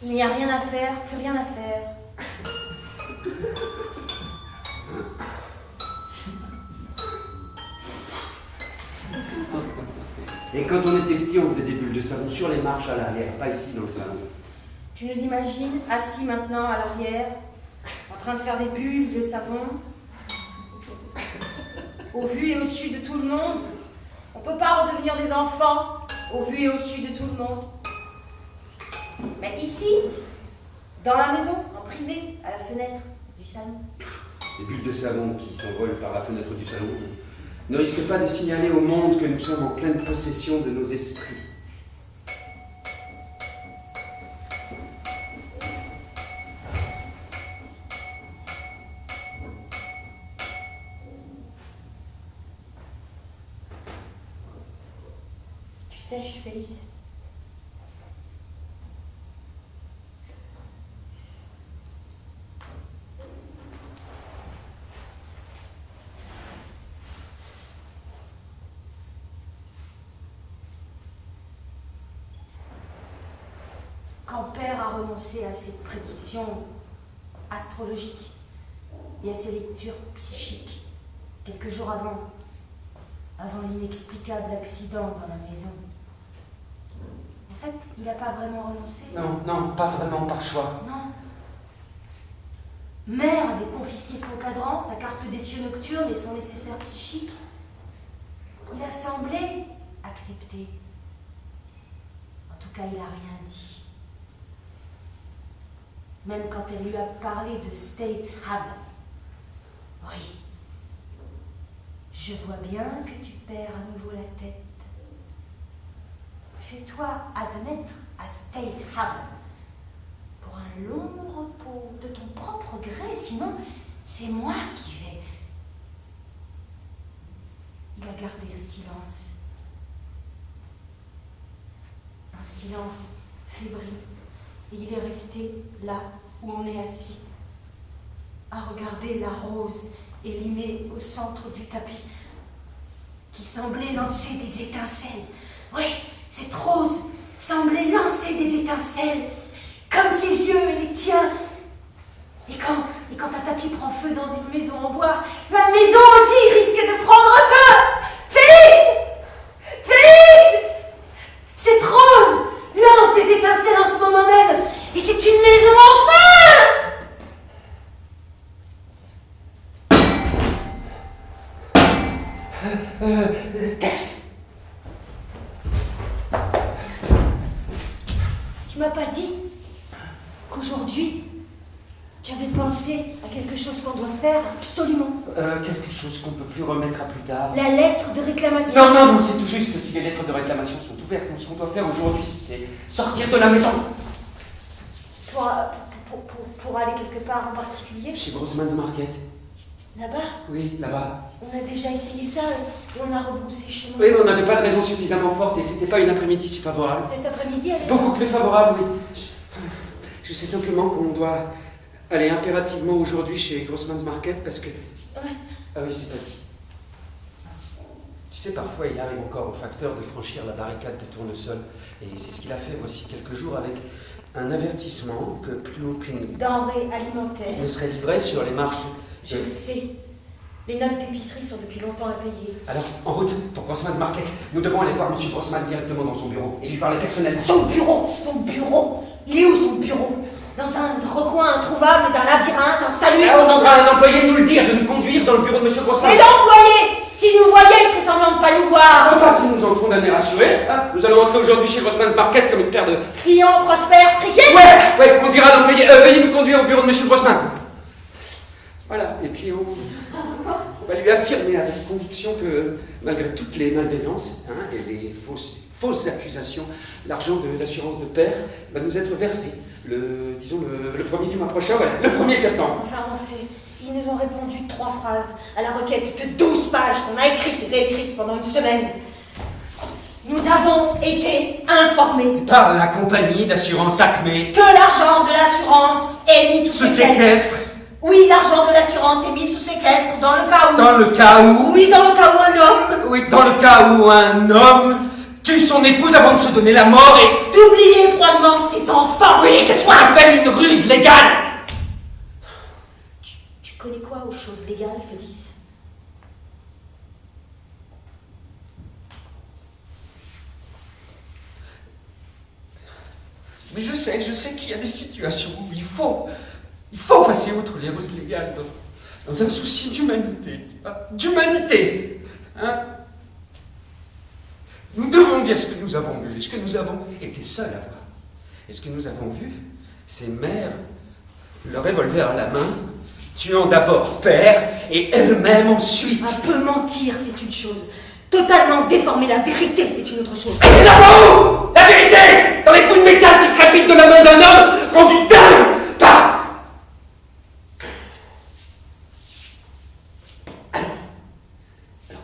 Il n'y a rien à faire, plus rien à faire. Et quand on était petit, on faisait des bulles de savon sur les marches à l'arrière, pas ici dans le salon. Tu nous imagines assis maintenant à l'arrière, en train de faire des bulles de savon, au vu et au su de tout le monde. On peut pas redevenir des enfants, au vu et au su de tout le monde. Mais ici, dans la maison, en privé, à la fenêtre du salon. Les bulles de savon qui s'envolent par la fenêtre du salon ne risquent pas de signaler au monde que nous sommes en pleine possession de nos esprits. Tu sèches, Félix. Quand Père a renoncé à ses prédictions astrologiques et à ses lectures psychiques, quelques jours avant l'inexplicable accident dans la maison. En fait, il n'a pas vraiment renoncé. Non, pas vraiment par choix. Non. Mère avait confisqué son cadran, sa carte des cieux nocturnes et son nécessaire psychique. Il a semblé accepter. En tout cas, il n'a rien dit. Même quand elle lui a parlé de State Haven. Oui. Je vois bien que tu perds à nouveau la tête. Fais-toi admettre à State Haven pour un long repos de ton propre gré, sinon c'est moi qui vais. Il a gardé le silence. Un silence fébrile. Et il est resté là où on est assis, à regarder la rose élimée au centre du tapis, qui semblait lancer des étincelles. Oui, cette rose semblait lancer des étincelles, comme ses yeux et les tiens. Et quand un tapis prend feu dans une maison en bois, la maison aussi risque de prendre feu. Félix! Félix! Cette rose lance des étincelles en ce moment même, et c'est une maison en feu! Texte. Tu m'as pas dit qu'aujourd'hui, tu avais pensé à quelque chose qu'on doit faire absolument. Quelque chose qu'on ne peut plus remettre à plus tard. La lettre de réclamation. Non, c'est tout juste. Si les lettres de réclamation sont ouvertes, ce qu'on doit faire aujourd'hui, c'est sortir de la maison. Pour aller quelque part en particulier. Chez Grossman's Market. Là-bas. Oui, là-bas. On a déjà essayé ça et on a rebroussé chemin. Oui, mais on n'avait pas de raison suffisamment forte et c'était pas une après-midi si favorable. Cet après-midi, elle est Beaucoup plus favorable, oui. Je sais simplement qu'on doit aller impérativement aujourd'hui chez Grossman's Market parce que... Ouais. Ah oui, je t'ai pas dit. Tu sais, parfois, il arrive encore au facteur de franchir la barricade de tournesol. Et c'est ce qu'il a fait voici quelques jours avec un avertissement que plus aucune denrée alimentaire. ne serait livrée sur les marches. Je le sais. Les notes d'épicerie sont depuis longtemps à payer. Alors, en route pour Grossman's Market, nous devons aller voir M. Grossman directement dans son bureau et lui parler personnellement. Son bureau! Il est où son bureau? Dans un recoin introuvable d'un labyrinthe, un salut. Et on demandera à un employé de nous le dire, de nous conduire dans le bureau de M. Grossman. Mais l'employé! S'il nous voyait, il fait semblant de pas nous voir. Non pas si nous entrons d'un air assuré. Nous allons entrer aujourd'hui chez Grossman's Market comme une paire de... Client prospère, friqué. Ouais, on dira à l'employé, veuillez nous conduire au bureau de M. Grossman. Voilà, et puis on va lui affirmer avec conviction que, malgré toutes les malveillances et les fausses accusations, l'argent de l'assurance de père va nous être versé le 1er du mois prochain, voilà, le 1er septembre. Enfin, on sait. Ils nous ont répondu 3 phrases à la requête de 12 pages qu'on a écrites et réécrites pendant une semaine. Nous avons été informés Par la compagnie d'assurance Acme. que l'argent de l'assurance est mis sous Ce séquestre. Oui, l'argent de l'assurance est mis sous séquestre dans le cas où... Dans le cas où... Oui, dans le cas où un homme... Oui, dans le cas où un homme tue son épouse avant de se donner la mort et... D'oublier froidement ses enfants. Oui, c'est ce qu'on appelle une ruse légale. Tu connais quoi aux choses légales, Félix? Mais je sais qu'il y a des situations où il faut passer outre les ruses légales dans un souci d'humanité. D'humanité. Hein? Nous devons dire ce que nous avons vu, ce que nous avons été seuls à voir. Et ce que nous avons vu, ces mères, le revolver à la main, tuant d'abord père et elle-même ensuite. Un peu mentir, c'est une chose. Totalement déformer la vérité, c'est une autre chose. Et là-bas où la vérité, dans les coups de métal qui crépitent de la main d'un homme rendu dingue par... Alors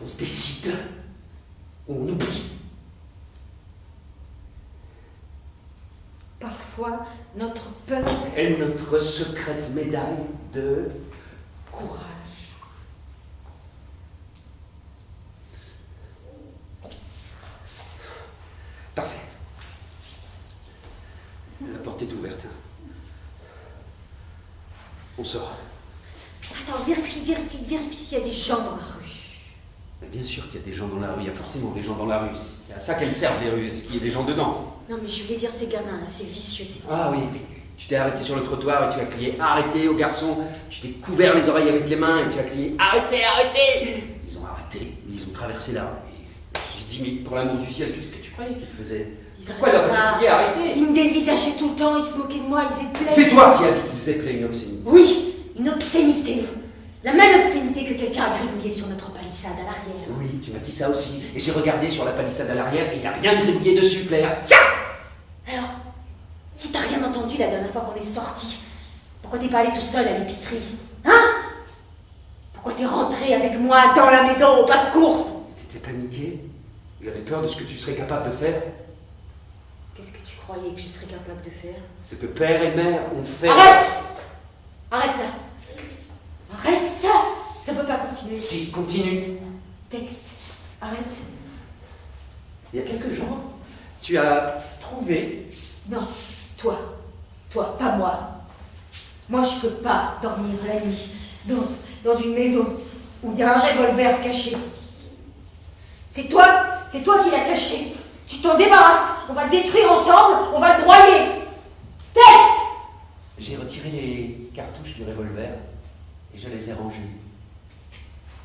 on se décide, ou on oublie. Parfois, notre peur est notre secrète médaille de courage. Parfait. La porte est ouverte. On sort. Attends, vérifie s'il y a des gens dans la rue. Mais bien sûr qu'il y a des gens dans la rue, il y a forcément des gens dans la rue. C'est à ça qu'elles servent les rues, est-ce qu'il y a des gens dedans? Non mais je voulais dire ces gamins là, c'est vicieux. Ah oui, tu t'es arrêté sur le trottoir et tu as crié arrêtez aux garçons, tu t'es couvert les oreilles avec les mains et tu as crié arrêtez, arrêtez. Ils ont arrêté, ils ont traversé là. J'ai dit mais pour l'amour du ciel, qu'est-ce que tu croyais qu'ils faisaient? Pourquoi leur as-tu crié arrêtez? Ils me dévisageaient tout le temps, ils se moquaient de moi, ils éplaient. C'est toi qui as dit qu'ils éplaient une obscénité. Oui, une obscénité. La même obscénité que quelqu'un a gribouillé sur notre palissade à l'arrière. Oui, tu m'as dit ça aussi. Et j'ai regardé sur la palissade à l'arrière et il n'y a rien de gribouillé dessus, Claire. Tiens! Alors, si t'as rien entendu la dernière fois qu'on est sortis, pourquoi t'es pas allé tout seul à l'épicerie? Hein? Pourquoi t'es rentré avec moi dans la maison au pas de course? T'étais paniqué? J'avais peur de ce que tu serais capable de faire. Qu'est-ce que tu croyais que je serais capable de faire? Ce que père et mère ont fait. Arrête! Arrête ça! Arrête ça! Ça peut pas continuer. Si, continue. Texte, arrête. Il y a quelques jours, tu as trouvé... Non, toi, pas moi. Moi, je peux pas dormir la nuit dans une maison où il y a un revolver caché. C'est toi qui l'as caché. Tu t'en débarrasses, on va le détruire ensemble, on va le broyer. Texte! J'ai retiré les cartouches du revolver et je les ai rangées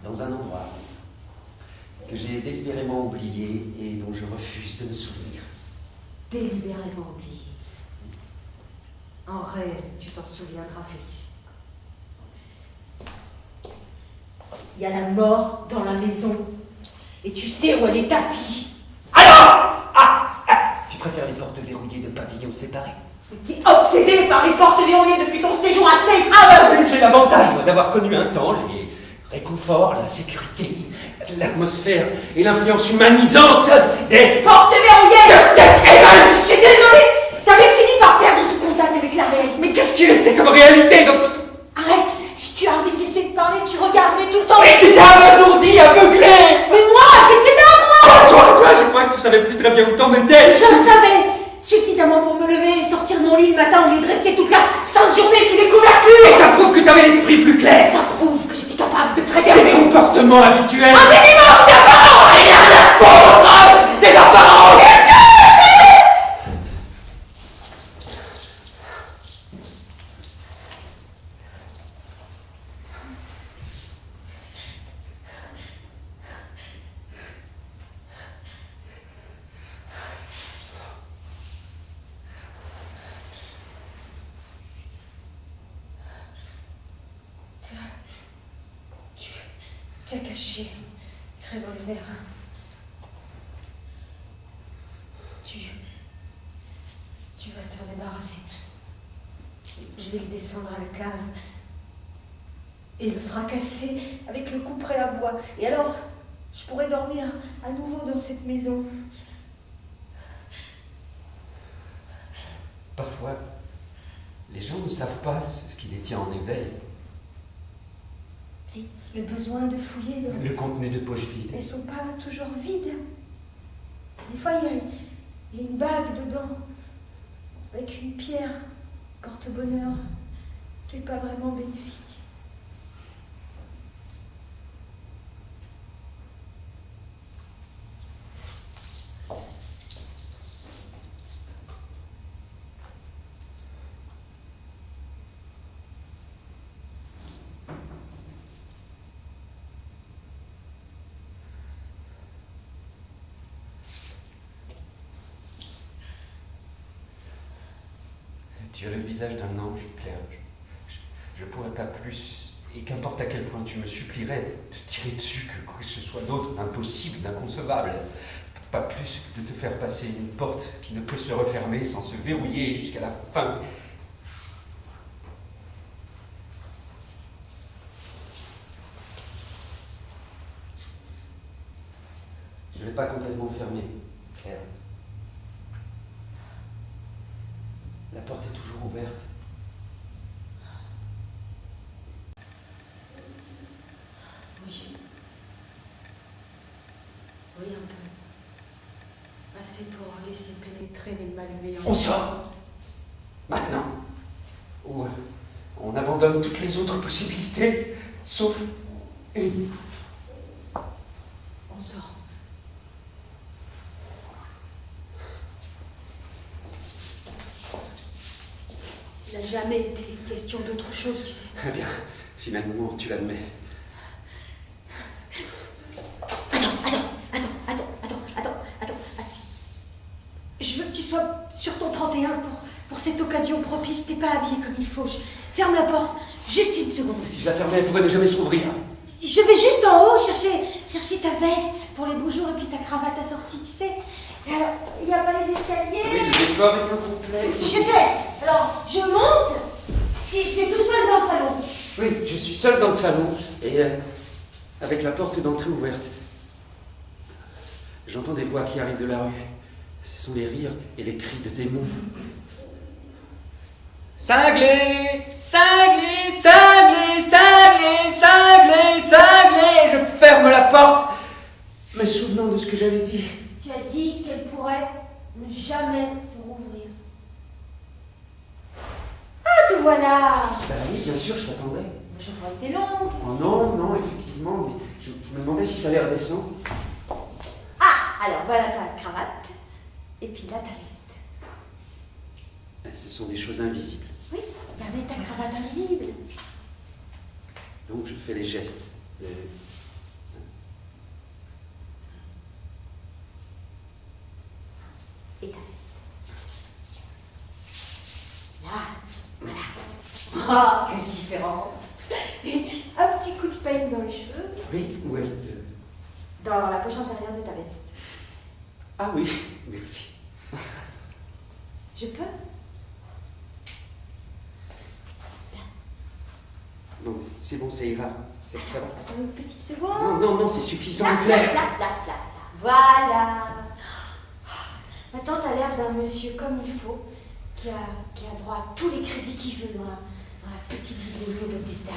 dans un endroit que j'ai délibérément oublié et dont je refuse de me souvenir. Délibérément oublié. En rêve, tu t'en souviendras, Félix. Il y a la mort dans la maison. Et tu sais où elle est tapie. Alors tu préfères les portes verrouillées de pavillons séparés? Mais t'es obsédé par les portes verrouillées depuis ton séjour à Safe Haven. J'ai l'avantage, moi, d'avoir connu un temps les réconforts, la sécurité, l'atmosphère et l'influence humanisante des Portes verrouillées de Step Haven. Je suis désolée. T'avais fini par perdre tout contact avec la réalité. Mais qu'est-ce qui restait comme réalité dans ce... Arrête. Tu avais cessé de parler, tu regardais tout le temps. Mais j'étais abasourdi, aveuglé. Mais moi, j'étais là, moi. Toi, je crois que tu savais plus très bien où t'en étais. Je le savais. Suffisamment pour me lever et sortir de mon lit le matin au lieu de rester toute la sainte journée sous les couvertures. Et ça prouve que t'avais l'esprit plus clair. Ça prouve que j'étais capable de préserver Des comportements habituels. un minimum d'apparence. Rien à foutre des apparences. Tu as caché ce revolver. Tu vas t'en débarrasser. Je vais le descendre à la cave et le fracasser avec le couperet à bois. Et alors, je pourrai dormir à nouveau dans cette maison. Parfois, les gens ne savent pas ce qui les tient en éveil. Si, le besoin de fouiller Le contenu de poche vide. elles sont pas toujours vides. Des fois, il y a une bague dedans, avec une pierre porte-bonheur, qui n'est pas vraiment bénéfique. Tu as le visage d'un ange, Claire. Je pourrais pas plus, et qu'importe à quel point tu me supplierais de te tirer dessus que quoi que ce soit d'autre, d'impossible, d'inconcevable. Pas plus que de te faire passer une porte qui ne peut se refermer sans se verrouiller jusqu'à la fin. Je ne vais pas complètement fermer, Claire. La porte est toujours ouverte. Oui. Oui, un peu. Assez pour laisser pénétrer les malveillants. On sort maintenant. Ou on abandonne toutes les autres possibilités, sauf une. On sort. Il n'a jamais été question d'autre chose, tu sais. Eh bien, finalement, tu l'admets. Attends. Je veux que tu sois sur ton 31 pour cette occasion propice. T'es pas habillé comme il faut. Ferme la porte, juste une seconde. Si je la fermais, elle pourrait ne jamais s'ouvrir. Je vais juste en haut chercher ta veste pour les beaux jours et puis ta cravate assortie, tu sais. Et alors, il n'y a pas les escaliers. Oui, le décor est incomplet. Je sais. Alors, je monte et t'es tout seul dans le salon. Oui, je suis seul dans le salon et avec la porte d'entrée ouverte. J'entends des voix qui arrivent de la rue. Ce sont les rires et les cris de démons. Cinglé, cinglé, cinglé, cinglé, cinglé, cinglé. Je ferme la porte, me souvenant de ce que j'avais dit. Tu as dit qu'elle pourrait ne jamais se rouvrir. Ah, te voilà. Bah oui, bien sûr, je t'attendais. Je crois que t'es longue. Oh non, effectivement, mais je me demandais si t'allais redescendre. Ah, alors voilà ta cravate. Et puis là, ta veste. Ce sont des choses invisibles. Oui, regardez ta cravate invisible. Donc je fais les gestes. Et ta veste. Là, voilà. Oh, quelle différence. Un petit coup de peigne dans les cheveux. Oui, ouais. Dans la poche intérieure de ta veste. Ah oui, merci. Je peux? Non, c'est bon, ça ira. Ça va. Attends une petite seconde. Non, c'est suffisant, Là. Claire. Voilà. Maintenant, t'as l'air d'un monsieur comme il faut, qui a droit à tous les crédits qu'il veut dans la petite vidéo de Bethesda.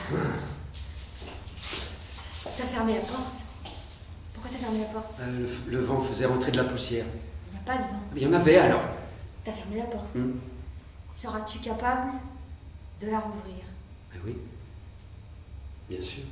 T'as fermé la porte. Pourquoi t'as fermé la porte? Le vent faisait rentrer de la poussière. Il n'y a pas de vent. Il y en avait alors. T'as fermé la porte. Hmm. Seras-tu capable de la rouvrir? Oui, bien sûr.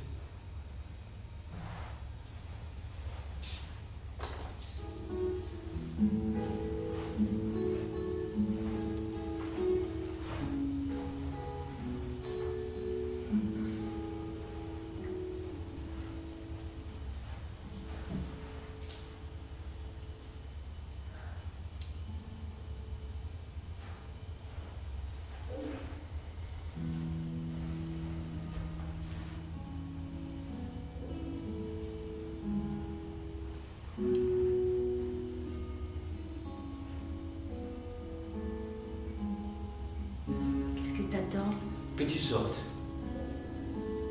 Qu'est-ce que t'attends? Que tu sortes.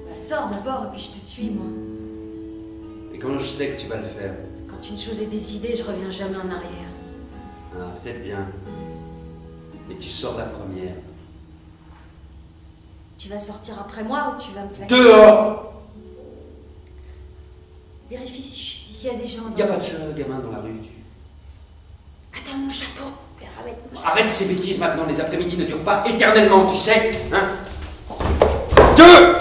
Bah, sors d'abord et puis je te suis, moi. Et comment je sais que tu vas le faire? Quand une chose est décidée, je reviens jamais en arrière. Ah, peut-être bien. Mais tu sors la première. Tu vas sortir après moi ou tu vas me plaquer? Dehors! Vérifie s'il y a des gens. Il n'y a pas de gamin dans la rue. Attends mon chapeau. Viens, ramène mon chapeau. Arrête ces bêtises maintenant, les après-midi ne durent pas éternellement, tu sais, hein. 2, 1.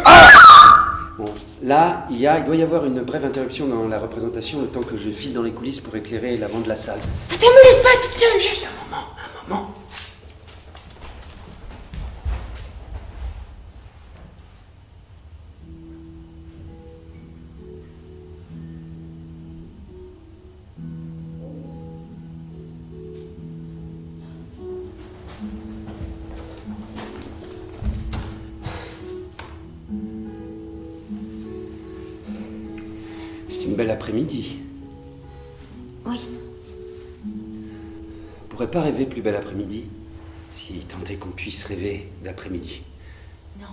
Bon, là, il doit y avoir une brève interruption dans la représentation, le temps que je file dans les coulisses pour éclairer l'avant de la salle. Attends, me laisse pas toute seule. Juste un moment. C'est une belle après-midi. Oui. On pourrait pas rêver plus bel après-midi si tant est qu'on puisse rêver d'après-midi. Non.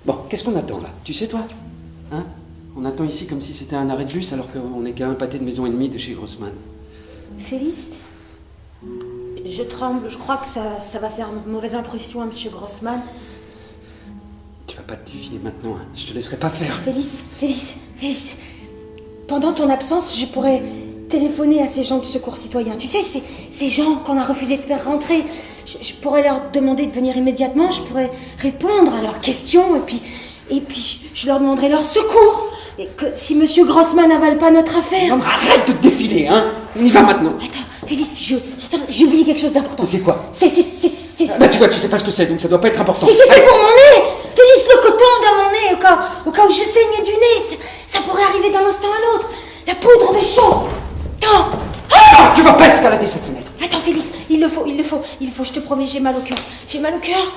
Bon, qu'est-ce qu'on attend là? Tu sais toi? Hein? On attend ici comme si c'était un arrêt de bus alors qu'on n'est qu'à un pâté de maison et demie de chez Grossman. Félix, je tremble. Je crois que ça va faire mauvaise impression à Monsieur Grossman. Tu vas pas te défiler maintenant, hein. Je te laisserai pas faire. Félix. Pendant ton absence, je pourrais téléphoner à ces gens du secours citoyen. Tu sais, ces gens qu'on a refusé de faire rentrer. Je pourrais leur demander de venir immédiatement. Je pourrais répondre à leurs questions. Et puis je leur demanderai leur secours. Et que si Monsieur Grossman n'avale pas notre affaire... Non, mais arrête de te défiler, hein. On y va maintenant. Attends, Félix, j'ai oublié quelque chose d'important. C'est quoi? C'est... Bah tu vois, tu sais pas ce que c'est, donc ça doit pas être important. C'est pour mon nez. Félix, le coton dans mon nez, au cas où je saignais du nez. Ça pourrait arriver d'un instant à l'autre. La poudre des chaud. Attends. Ah, tu vas pas escalader cette fenêtre. Attends, Félix, il le faut, je te promets, j'ai mal au cœur.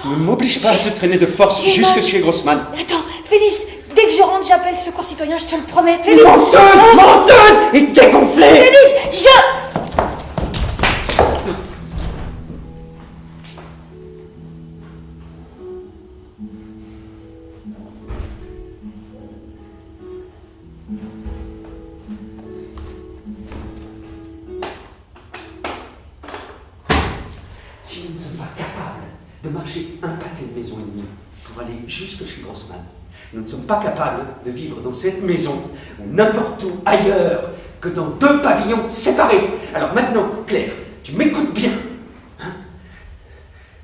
Ne m'oblige pas à te traîner de force J'ai jusque mal. chez Grossman. Attends, Félix, dès que je rentre, j'appelle le secours citoyen, je te le promets, Félix. Menteuse et dégonflée. Félix, Si nous ne sommes pas capables de marcher un pâté de maison et demie pour aller jusque chez Grossman, nous ne sommes pas capables de vivre dans cette maison ou n'importe où ailleurs que dans 2 pavillons séparés. Alors maintenant, Claire, tu m'écoutes bien. Hein?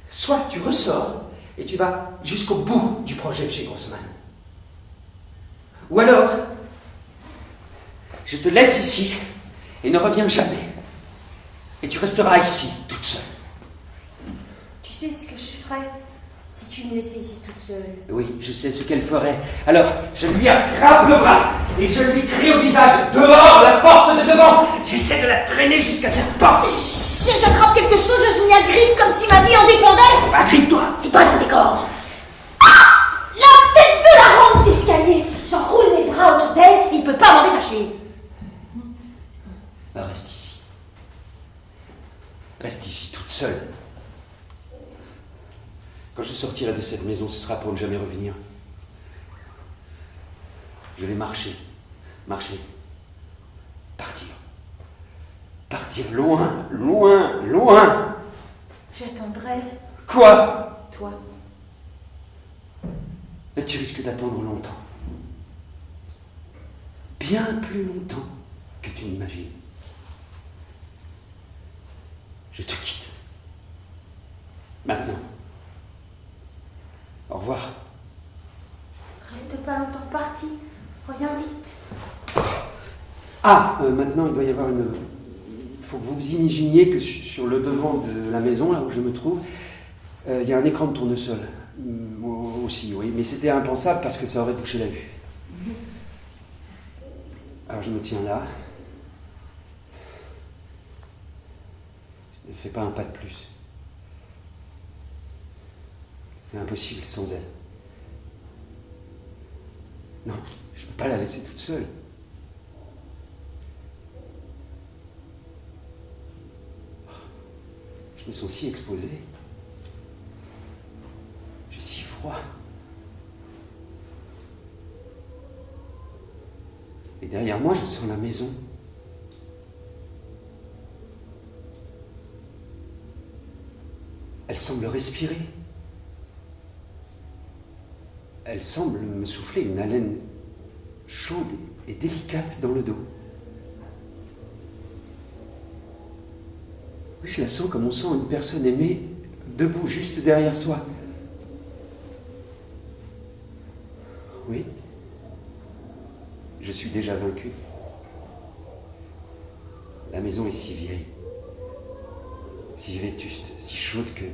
Soit tu ressors et tu vas jusqu'au bout du projet chez Grossman. Ou alors, je te laisse ici et ne reviens jamais. Et tu resteras ici, toute seule. Tu sais ce que je ferais si tu me laissais ici toute seule? Oui, je sais ce qu'elle ferait. Alors, je lui attrape le bras et je lui crie au visage, dehors, la porte de devant. J'essaie de la traîner jusqu'à cette porte. J'attrape quelque chose, je m'y agrippe comme si ma vie en dépendait. Agrippe-toi. C'est pas dans le décor. Ah, la tête de la rampe d'escalier. J'enroule mes bras autour d'elle et il peut pas m'en détacher. Reste ici. Reste ici, toute seule. Quand je sortirai de cette maison, ce sera pour ne jamais revenir. Je vais marcher, partir. Partir loin, loin, loin. J'attendrai, Quoi? toi. Mais tu risques d'attendre longtemps. Bien plus longtemps que tu n'imagines. Je te quitte. Maintenant. Au revoir. Reste pas longtemps parti. Reviens vite. Maintenant, il doit y avoir une... Il faut que vous vous imaginiez que sur le devant de la maison, là où je me trouve, il y a un écran de tournesol. Aussi, oui. Mais c'était impensable parce que ça aurait bouché la vue. Alors je me tiens là. Je ne fais pas un pas de plus. C'est impossible sans elle. Non, je ne peux pas la laisser toute seule. Je me sens si exposé. J'ai si froid. Et derrière moi, je sens la maison. Elle semble respirer. Elle semble me souffler une haleine chaude et délicate dans le dos. Oui, je la sens comme on sent une personne aimée debout juste derrière soi. Oui, je suis déjà vaincu. La maison est si vieille, si vétuste, si chaude que...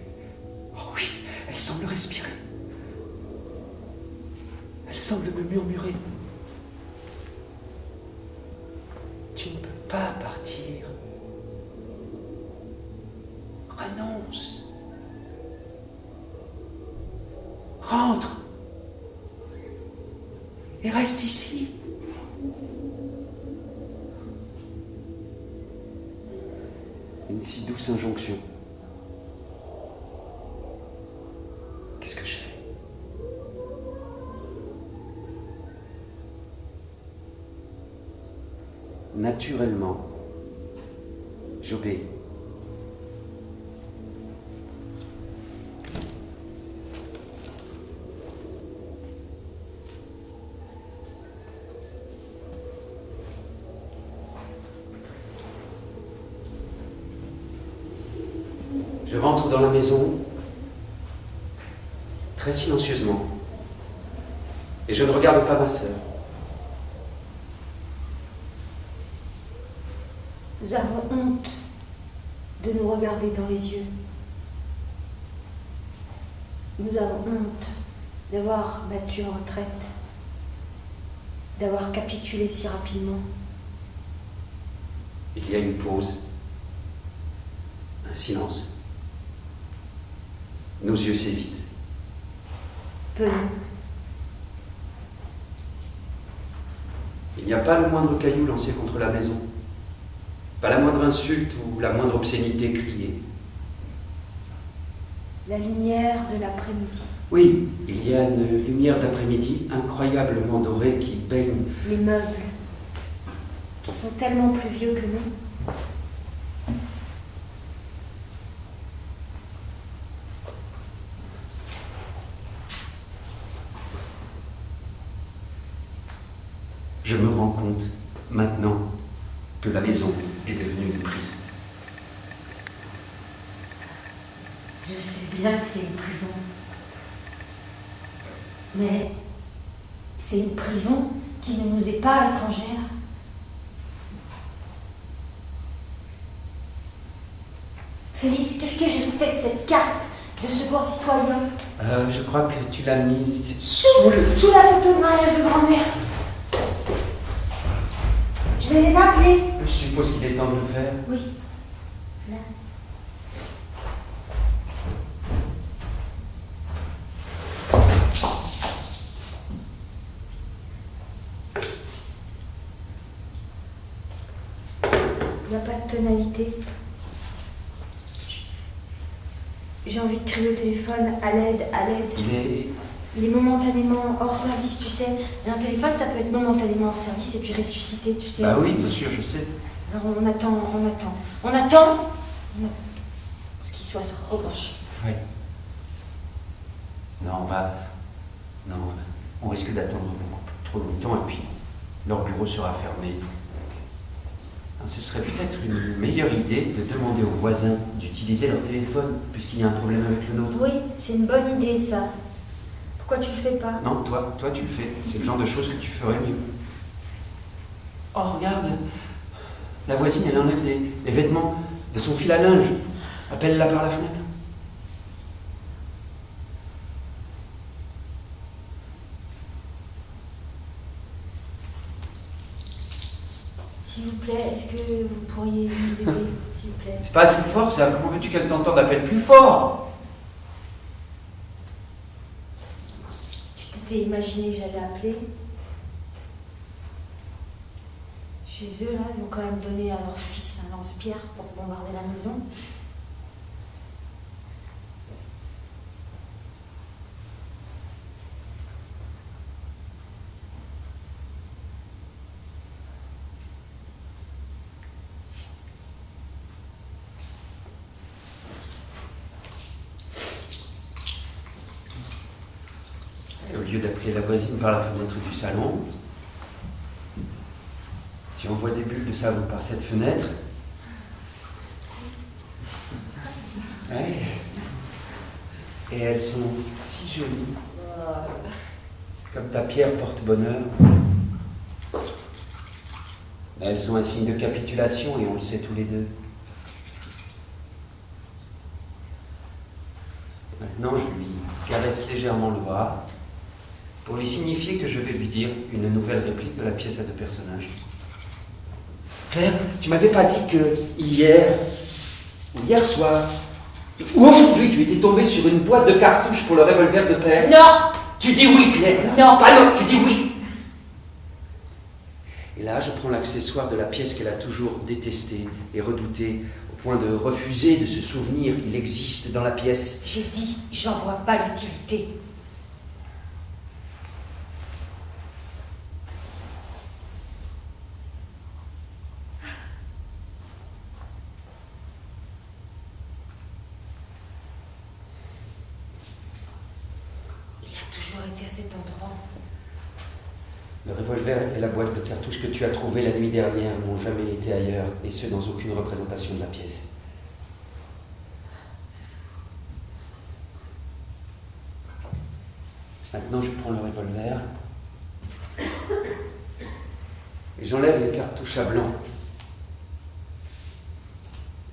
Oh oui, elle semble respirer. Elle semble me murmurer. Tu ne peux pas partir. Renonce. Rentre. Et reste ici. Une si douce injonction. Qu'est-ce que je fais? Naturellement, j'obéis. Je rentre dans la maison très silencieusement et je ne regarde pas ma sœur. Nous avons honte de nous regarder dans les yeux. Nous avons honte d'avoir battu en retraite, d'avoir capitulé si rapidement. Il y a une pause, un silence. Nos yeux s'évitent. Peu nous. Il n'y a pas le moindre caillou lancé contre la maison, pas la moindre insulte ou la moindre obscénité criée. La lumière de l'après-midi. Oui, il y a une lumière d'après-midi incroyablement dorée qui baigne. Les meubles, qui sont tellement plus vieux que nous. Je me rends compte, maintenant, que la maison est devenue une prison. Je sais bien que c'est une prison. Mais c'est une prison qui ne nous est pas étrangère. Félix, qu'est-ce que j'ai fait de cette carte de secours citoyen? Je crois que tu l'as mise Sous la photo de mariage de grand-mère. Je vais les appeler. Je suppose qu'il est temps de le faire. Oui. Là. Il n'y a pas de tonalité. J'ai envie de crier au téléphone, à l'aide, à l'aide. Il est momentanément hors service, tu sais. Et un téléphone, ça peut être momentanément hors service et puis ressuscité, tu sais. Bah oui, bien sûr, je sais. Alors on attend ce qu'il soit rebranché. Oui. Non, on risque d'attendre beaucoup trop longtemps et puis leur bureau sera fermé. Ce serait peut-être une meilleure idée de demander aux voisins d'utiliser leur téléphone puisqu'il y a un problème avec le nôtre. Oui, c'est une bonne idée ça. Pourquoi tu le fais pas? Non, toi tu le fais. C'est le genre de choses que tu ferais mieux. Oh, regarde. La voisine, elle enlève des vêtements de son fil à linge. Appelle-la par la fenêtre. S'il vous plaît, est-ce que vous pourriez nous aider, s'il vous plaît? C'est pas assez fort, ça. Comment veux-tu qu'elle t'entende? Appelle plus fort. Tu t'étais imaginé que j'allais appeler? Chez eux, là, ils ont quand même donné à leur fils un lance-pierre pour bombarder la maison. Et au lieu d'appeler la voisine par la fenêtre du salon, Tu envoies des bulles de savon par cette fenêtre. Ouais. Et elles sont si jolies. Comme ta pierre porte-bonheur. Elles sont un signe de capitulation et on le sait tous les deux. Maintenant, je lui caresse légèrement le bras pour lui signifier que je vais lui dire une nouvelle réplique de la pièce à deux personnages. Claire, tu m'avais pas dit que hier, ou hier soir, ou aujourd'hui, tu étais tombée sur une boîte de cartouches pour le revolver de père? Non. Tu dis oui, Claire. Non. Pas non, tu dis oui. Et là, je prends l'accessoire de la pièce qu'elle a toujours détestée et redoutée, au point de refuser de se souvenir qu'il existe dans la pièce. J'ai dit, j'en vois pas l'utilité. Il a toujours été à cet endroit. Le revolver et la boîte de cartouches que tu as trouvées la nuit dernière n'ont jamais été ailleurs, et ce dans aucune représentation de la pièce. Maintenant, je prends le revolver et j'enlève les cartouches à blanc.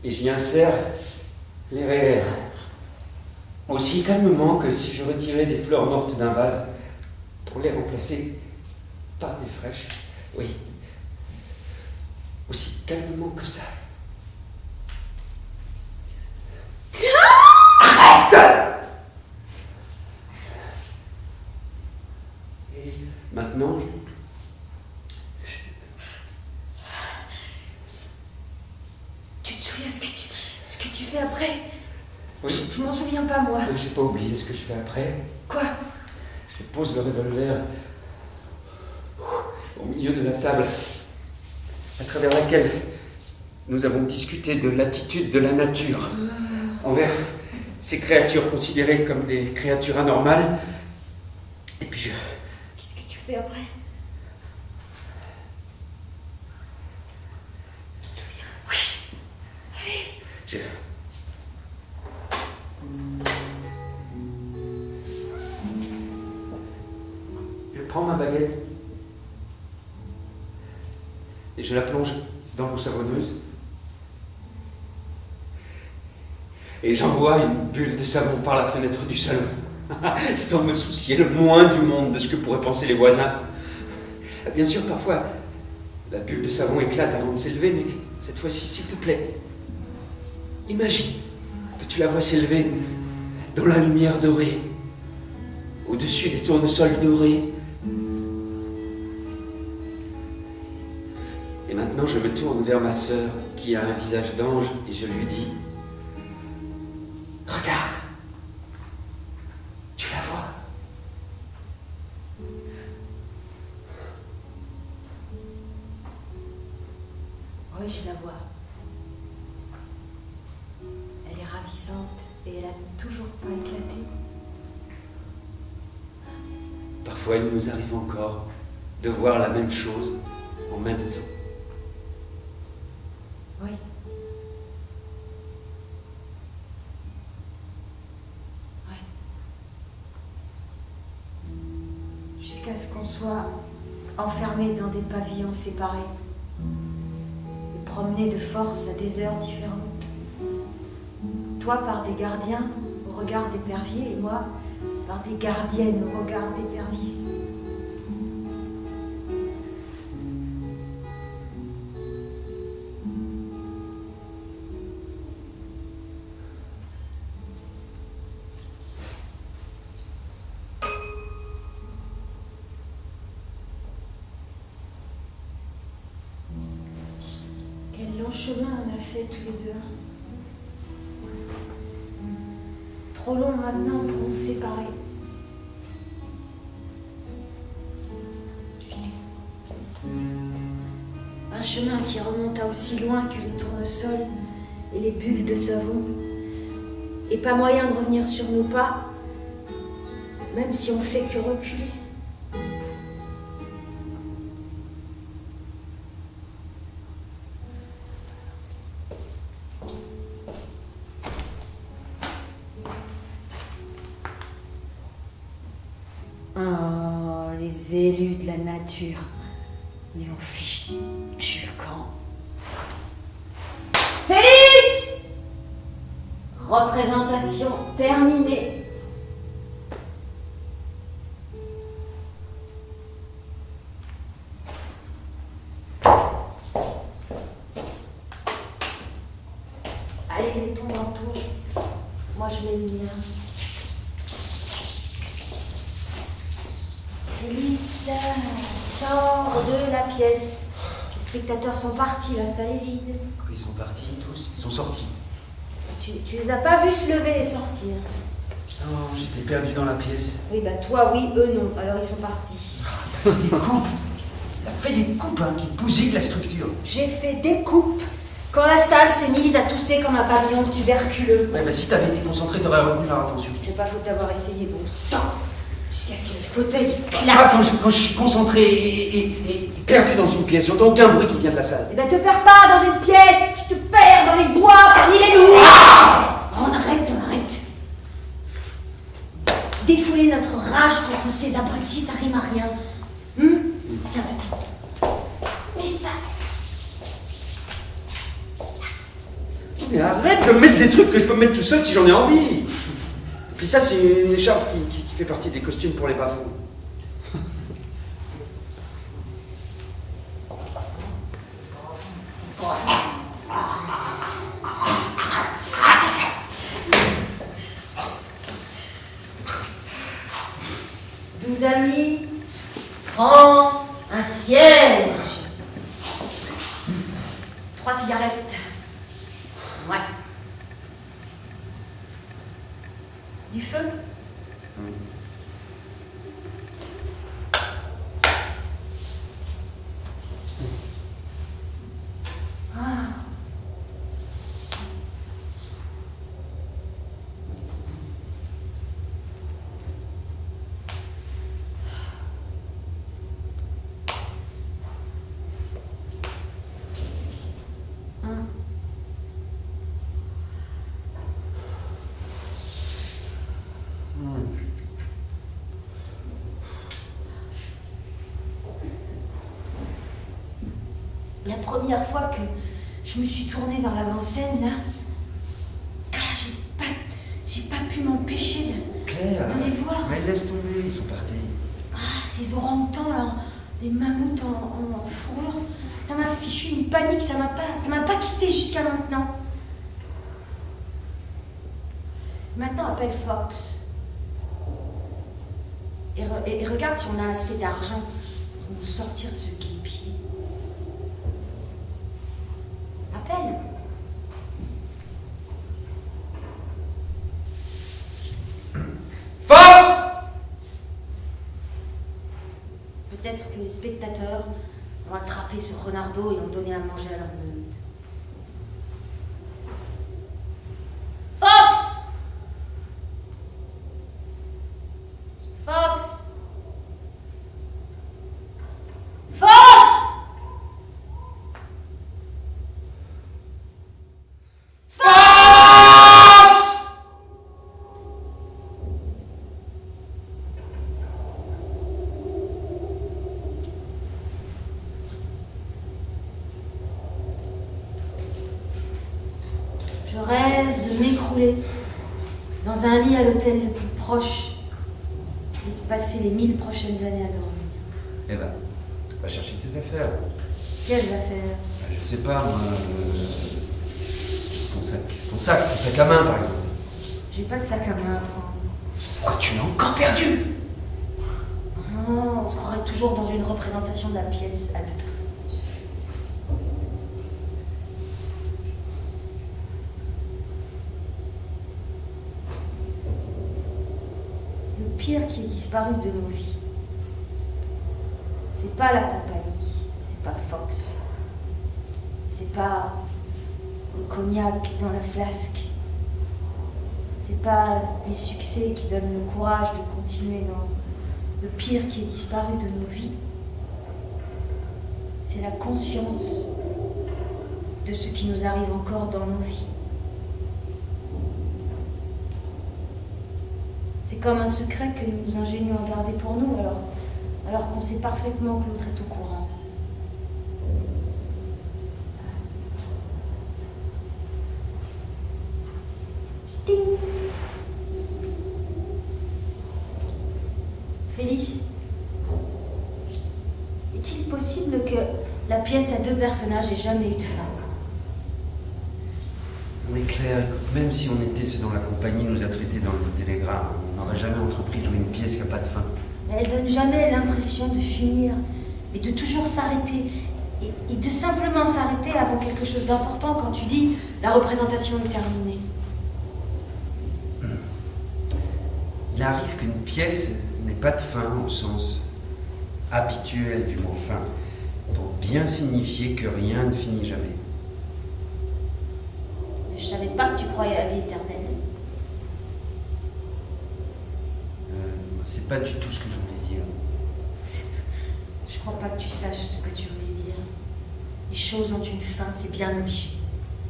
Et j'y insère les réels. Aussi calmement que si je retirais des fleurs mortes d'un vase pour les remplacer par des fraîches. Oui. Aussi calmement que ça. Arrête! Et maintenant, Tu te souviens ce que tu fais après? oui, Je m'en souviens pas, moi. j'ai pas oublié ce que je fais après. Quoi? Je pose le revolver au milieu de la table, à travers laquelle nous avons discuté de l'attitude de la nature envers ces créatures considérées comme des créatures anormales. Et puis je... Qu'est-ce que tu fais après? Tu te souviens? Oui. Allez. Je prends ma baguette et je la plonge dans l'eau savonneuse. Et j'envoie une bulle de savon par la fenêtre du salon, sans me soucier le moins du monde de ce que pourraient penser les voisins. Bien sûr, parfois, la bulle de savon éclate avant de s'élever, mais cette fois-ci, s'il te plaît, imagine que tu la vois s'élever dans la lumière dorée, au-dessus des tournesols dorés. Et maintenant, je me tourne vers ma sœur, qui a un visage d'ange, et je lui dis: regarde, tu la vois? Oui, je la vois. Elle est ravissante et elle a toujours pas éclaté. Parfois, il nous arrive encore de voir la même chose en même temps. Oui. Ouais. Jusqu'à ce qu'on soit enfermés dans des pavillons séparés et promenés de force à des heures différentes. Toi par des gardiens au regard d'éperviers et moi par des gardiennes au regard d'éperviers. Quel long chemin on a fait tous les deux. Trop long maintenant pour nous séparer. Un chemin qui remonta aussi loin que les tournesols et les bulles de savon. Et pas moyen de revenir sur nos pas, même si on fait que reculer. Les élus de la nature. Ils ont fichu le camp. Félix! Représentation terminée. Allez, mets ton manteau. Moi, je mets le mien. Félix, sors de la pièce. Les spectateurs sont partis, la salle est vide. Ils sont partis tous, ils sont sortis. Tu les as pas vus se lever et sortir. Non, j'étais perdu dans la pièce. Oui, bah toi, oui, eux, non. Alors ils sont partis. Des coupes. Il a fait des coupes qui bousillent la structure. J'ai fait des coupes quand la salle s'est mise à tousser comme un pavillon tuberculeux. Ouais, bah si t'avais été concentré, t'aurais retenu faire attention. J'ai pas faute d'avoir essayé, bon sang. Jusqu'à ce que le fauteuil Ah, claque. quand je suis concentré et perdu dans une pièce, j'entends aucun bruit qui vient de la salle. Eh ben te perds pas dans une pièce. Tu te perds dans les bois parmi les loups. On arrête. Défouler notre rage contre ces abrutis, ça rime à rien. Tiens, attends. Mais ça... Mais arrête de me mettre des trucs que je peux me mettre tout seul si j'en ai envie. Et puis ça, c'est une écharpe qui fait partie des costumes pour les bafous. Amis, prends un siège. 3 cigarettes. Ouais. Du feu? La première fois que je me suis tournée vers l'avant-scène, là, j'ai pas pu m'empêcher de les voir. Mais laisse tomber, ils sont partis. Ah, ces orang-outans là, des mammouths en fourrure, ça m'a fichu une panique, ça m'a pas quitté jusqu'à maintenant. Maintenant, appelle Fox. Et regarde si on a assez d'argent pour nous sortir de ce guépier. Appelle. Fox! Peut-être que les spectateurs ont attrapé ce renardeau et l'ont donné à manger à leur meute. Fox! Fox! Fox! Je rêve de m'écrouler dans un lit à l'hôtel le plus proche et de passer les 1000 prochaines années à dormir. Eh ben, va chercher tes affaires. Quelles affaires? Je sais pas, moi. Ton sac à main, par exemple. J'ai pas de sac à main à prendre. Ah, tu l'as encore perdu! Non, on se croirait toujours dans une représentation de la pièce à 2 personnages. Le pire qui ait disparu de nos vies, c'est pas la compagnie, c'est pas Fox, c'est pas le cognac dans la flasque, c'est pas les succès qui donnent le courage de continuer, non. Le pire qui est disparu de nos vies, c'est la conscience de ce qui nous arrive encore dans nos vies. C'est comme un secret que nous nous ingénions à garder pour nous, alors qu'on sait parfaitement que l'autre est au courant. Ding. Félix, est-il possible que la pièce à 2 personnages ait jamais eu de fin? Mais Claire, même si on était ce dont la compagnie nous a traités dans le télégramme, on n'aurait jamais entrepris de jouer une pièce qui n'a pas de fin. Elle donne jamais l'impression de finir, et de toujours s'arrêter, et de simplement s'arrêter avant quelque chose d'important quand tu dis « la représentation est terminée ». Il arrive qu'une pièce n'ait pas de fin au sens habituel du mot fin, pour bien signifier que rien ne finit jamais. Je savais pas que tu croyais à la vie éternelle. C'est pas du tout ce que je voulais dire. Je crois pas que tu saches ce que tu voulais dire. Les choses ont une fin, c'est bien obligé.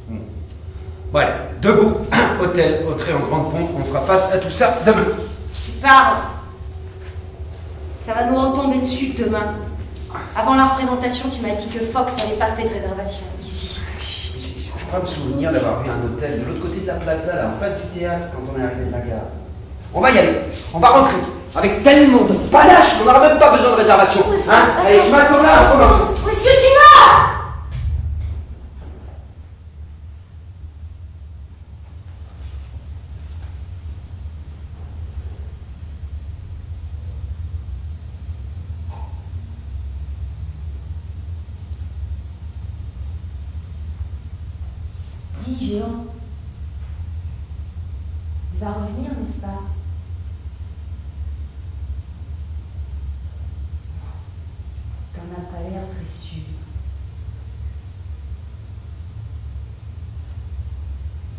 Bon allez, debout, hôtel, Autrey en grande pompe, on fera face à tout ça demain. Tu parles. Ça va nous retomber dessus demain. Avant la représentation, tu m'as dit que Fox n'avait pas fait de réservation ici. Je crois me souvenir d'avoir vu un hôtel de l'autre côté de la plaza, là, en face du théâtre, quand on est arrivé de la gare. On va y aller, on va rentrer. Avec tellement de panache, on n'aura même pas besoin de réservation. Hein? Allez, tu m'attends là, on commence. Où est-ce que tu vas? Dis, Géant. Il va revenir, n'est-ce pas? T'en as pas l'air très sûr.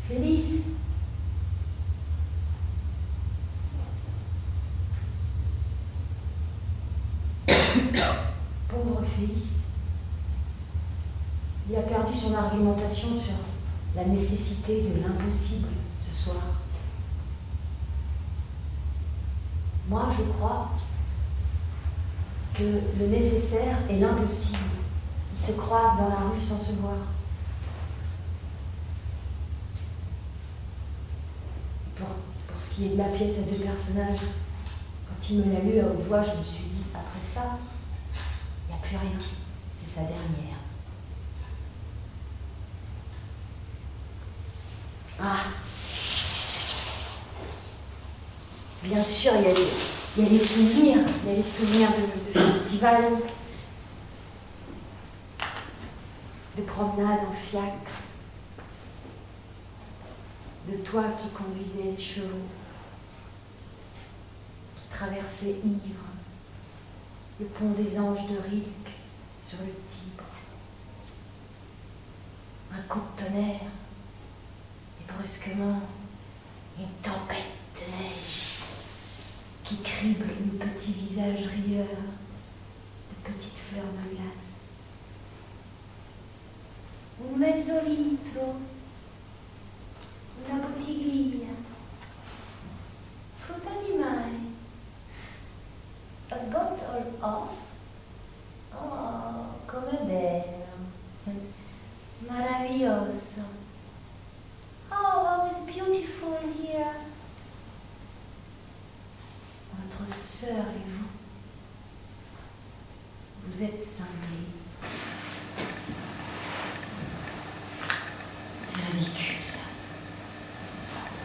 Félix. Pauvre Félix. Il a perdu son argumentation sur la nécessité de l'impossible ce soir. Moi, je crois que le nécessaire et l'impossible, ils se croisent dans la rue sans se voir. Pour ce qui est de la pièce à 2 personnages, quand il me l'a lu à haute voix, je me suis dit, après ça, il n'y a plus rien. C'est sa dernière. Ah. Bien sûr, il y a les souvenirs. Il y a les souvenirs de festival, de promenade en fiacre, de toi qui conduisais les chevaux, qui traversais ivre le pont des Anges de Rilke sur le Tibre. Un coup de tonnerre. Et brusquement, une tempête de neige qui crible nos petits visages rieurs de petites fleurs de glace. Un mezzolitro, una bottiglia, frutta di mare, a bottle of, oh, come bello, maravilloso. Oh, how it's beautiful here. Votre sœur et vous, vous êtes cinglés. C'est ridicule, ça,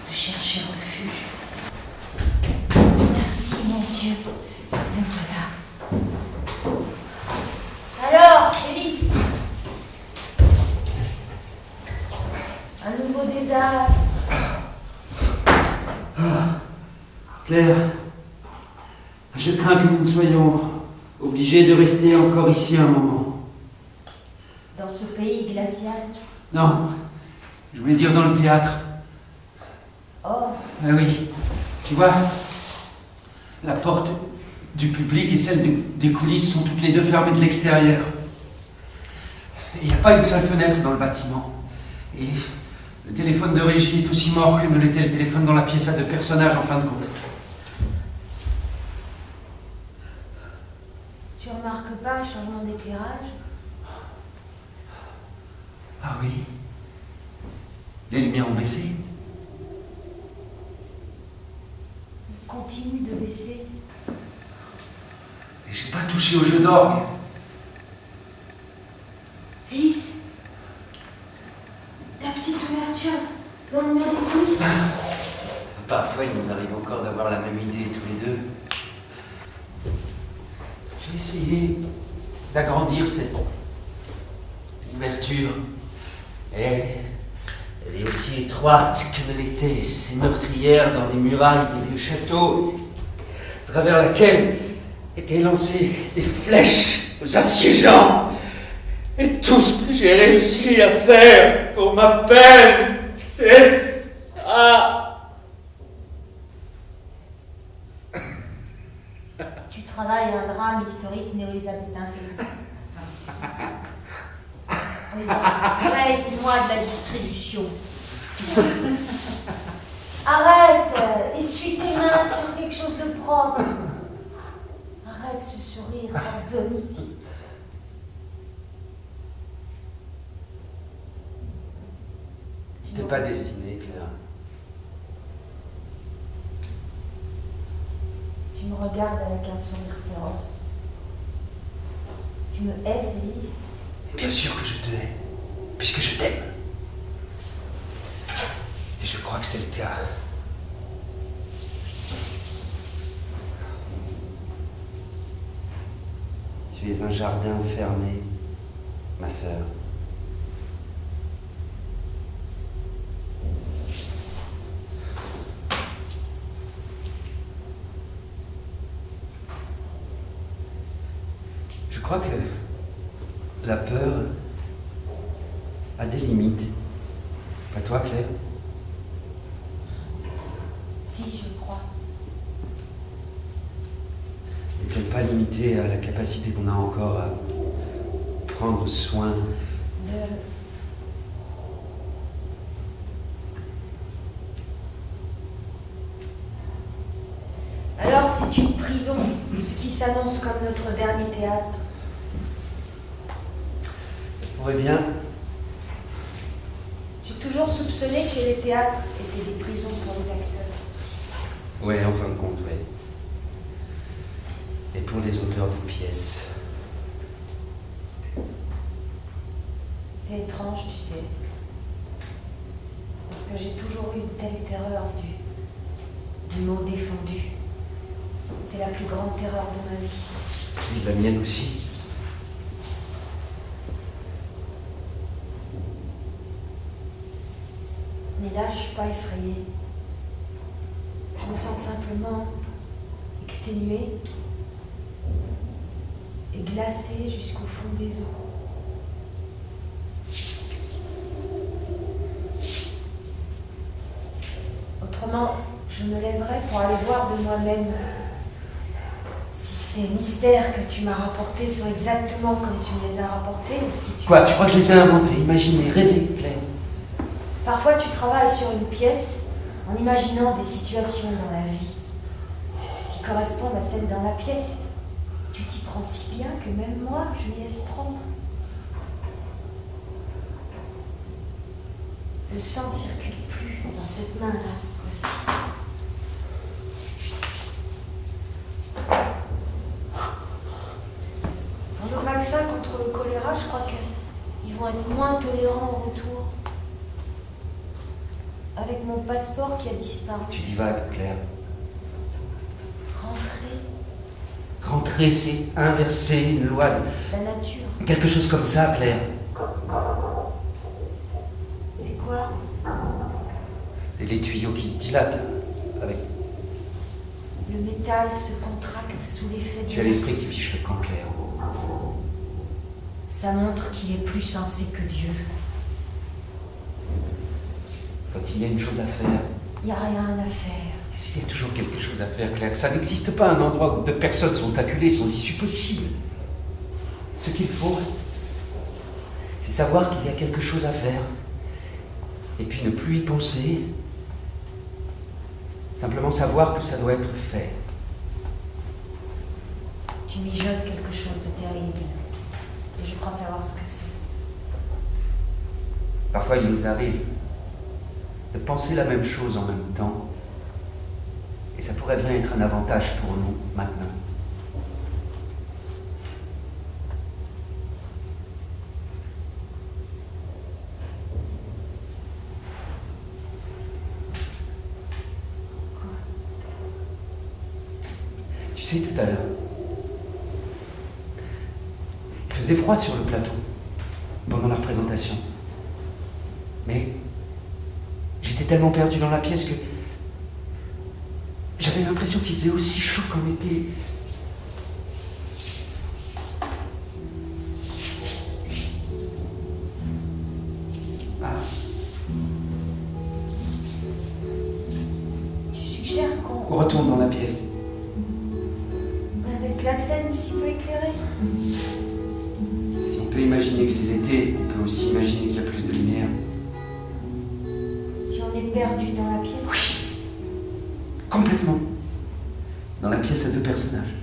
de chercher refuge. Merci, mon Dieu, me voilà. Alors, Félix, un nouveau désastre. Claire, je crains que nous ne soyons obligés de rester encore ici un moment. Dans ce pays glacial. Non, je voulais dire dans le théâtre. Oh, Ah oui, tu vois, la porte du public et celle des coulisses sont toutes les deux fermées de l'extérieur. Il n'y a pas une seule fenêtre dans le bâtiment. Et le téléphone de régie est aussi mort que ne l'était le téléphone dans la pièce à 2 personnages en fin de compte. changement d'éclairage. Ah oui. Les lumières ont baissé. Il continue de baisser. Et j'ai pas touché au jeu d'orgue. Félix, la petite ouverture dans le mur des coulisses. Parfois, il nous arrive encore d'avoir la même idée tous les deux. J'ai essayé d'agrandir cette ouverture. Et elle est aussi étroite que ne l'étaient ces meurtrières dans les murailles des vieux châteaux, à travers laquelle étaient lancées des flèches aux assiégeants. Et tout ce que j'ai réussi à faire pour ma peine, c'est ça. Tu travailles un drame historique néo-élisabétain. Arrête-moi de la distribution. Arrête, essuie tes mains sur quelque chose de propre. Arrête ce sourire sardonique. T'es pas destinée, Claire. Tu me regardes avec un sourire féroce. Tu me hais, Félix. Bien sûr que je te hais, puisque je t'aime. Et je crois que c'est le cas. Tu es un jardin fermé, ma sœur. Je crois que la peur a des limites. Pas toi, Claire? Si, je crois. N'est-elle pas limitée à la capacité qu'on a encore à prendre soin Alors, c'est une prison, ce qui s'annonce comme notre dernier théâtre. Ça se pourrait bien. J'ai toujours soupçonné que les théâtres étaient des prisons pour les acteurs. Ouais, en fin de compte, ouais. Et pour les auteurs de pièces. C'est étrange, tu sais. Parce que j'ai toujours eu une telle terreur du mot défendu. C'est la plus grande terreur de ma vie. C'est la mienne aussi. Mais là, je suis pas effrayée. Je me sens simplement exténuée et glacée jusqu'au fond des eaux. Autrement, je me lèverais pour aller voir de moi-même si ces mystères que tu m'as rapportés sont exactement comme tu me les as rapportés ou si tu... Quoi, tu crois que je les ai inventés, imaginés, rêvés, Claire? Parfois, tu travailles sur une pièce en imaginant des situations dans la vie qui correspondent à celles dans la pièce. Tu t'y prends si bien que même moi, je m'y laisse prendre. Le sang circule plus dans cette main-là aussi. Dans le vaccin contre le choléra, je crois qu'ils vont être moins tolérants au retour. Avec mon passeport qui a disparu. Tu divagues, Claire. Rentrer, Rentrer, c'est inverser une loi de... la nature. Quelque chose comme ça, Claire. C'est quoi? Les tuyaux qui se dilatent. Avec... Le métal se contracte sous l'effet Tu as l'esprit qui fiche le camp, Claire. Ça montre qu'il est plus sensé que Dieu. Quand il y a une chose à faire, Il n'y a rien à faire. s'il y a toujours quelque chose à faire, Claire, ça n'existe pas un endroit où deux personnes sont acculées sans issue possible. Ce qu'il faut, c'est savoir qu'il y a quelque chose à faire. Et puis ne plus y penser. Simplement savoir que ça doit être fait. Tu mijotes quelque chose de terrible. crois savoir ce que c'est. Parfois, il nous arrive de penser la même chose en même temps, et ça pourrait bien être un avantage pour nous maintenant. Tu sais, tout à l'heure, il faisait froid sur le plateau pendant la représentation. Mais j'étais tellement perdu dans la pièce que j'avais l'impression qu'il faisait aussi chaud qu'en été. Ah. Tu suggères qu'on... On retourne dans la pièce. Avec la scène si peu éclairée. Si on peut imaginer que c'est l'été, on peut aussi imaginer qu'il y a plus de lumière. Si on est perdu dans la pièce. Oui, complètement. Dans la pièce à 2 personnages.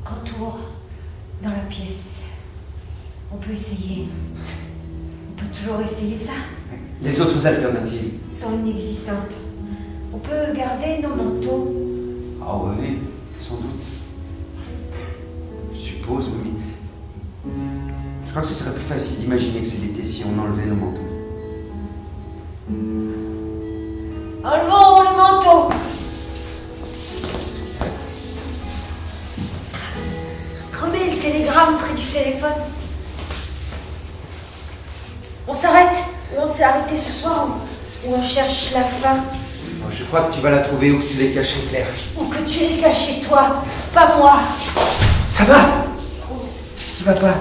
Retour dans la pièce. On peut essayer. On peut toujours essayer ça. Les autres alternatives. Sont inexistantes. On peut garder nos manteaux. Ah oui, sans doute. Je suppose, oui. Je crois que ce serait plus facile d'imaginer que c'est l'été si on enlevait nos manteaux. Enlevons le manteau. Remets le télégramme près du téléphone. On s'arrête. Ou on s'est arrêté ce soir. Ou on cherche la fin. Bon, je crois que tu vas la trouver où tu l'es cachée, Claire. Ou que tu l'aies caché toi. Pas moi. Ça va? Qu'est-ce qui va pas?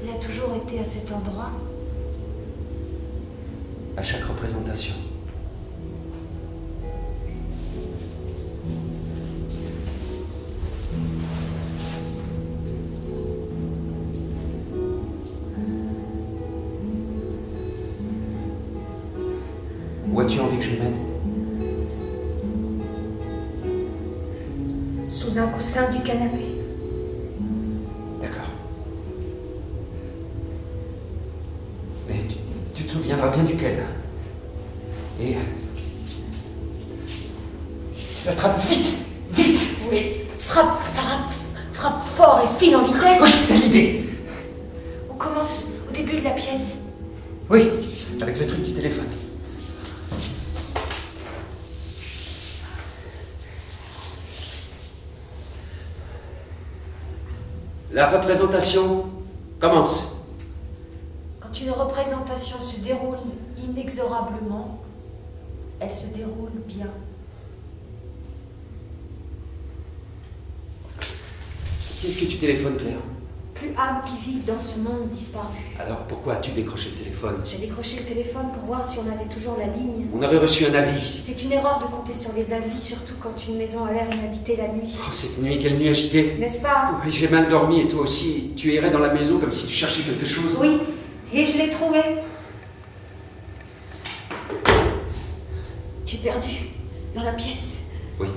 Il a toujours été à cet endroit. À chaque représentation. Où as-tu envie que je le mette? Sous un coussin du canapé. D'accord. Mais tu te souviendras bien duquel. Et tu l'attrapes vite, vite. Oui. Frappe fort et file en vitesse. Oui, c'est l'idée. On commence au début de la pièce. Oui, avec le truc du téléphone. La représentation commence. Quand une représentation se déroule inexorablement, elle se déroule bien. Qu'est-ce que tu téléphones, Claire? Plus âme qui vit dans ce monde disparu. Alors pourquoi as-tu décroché le téléphone? J'ai décroché le téléphone pour voir si on avait toujours la ligne. On avait reçu un avis. C'est une erreur de compter sur les avis, surtout quand une maison a l'air inhabitée la nuit. Oh, cette nuit, quelle nuit agitée. N'est-ce pas? Oui, j'ai mal dormi et toi aussi. Tu errais dans la maison comme si tu cherchais quelque chose. Oui, et je l'ai trouvé. Tu es perdu dans la pièce. Oui.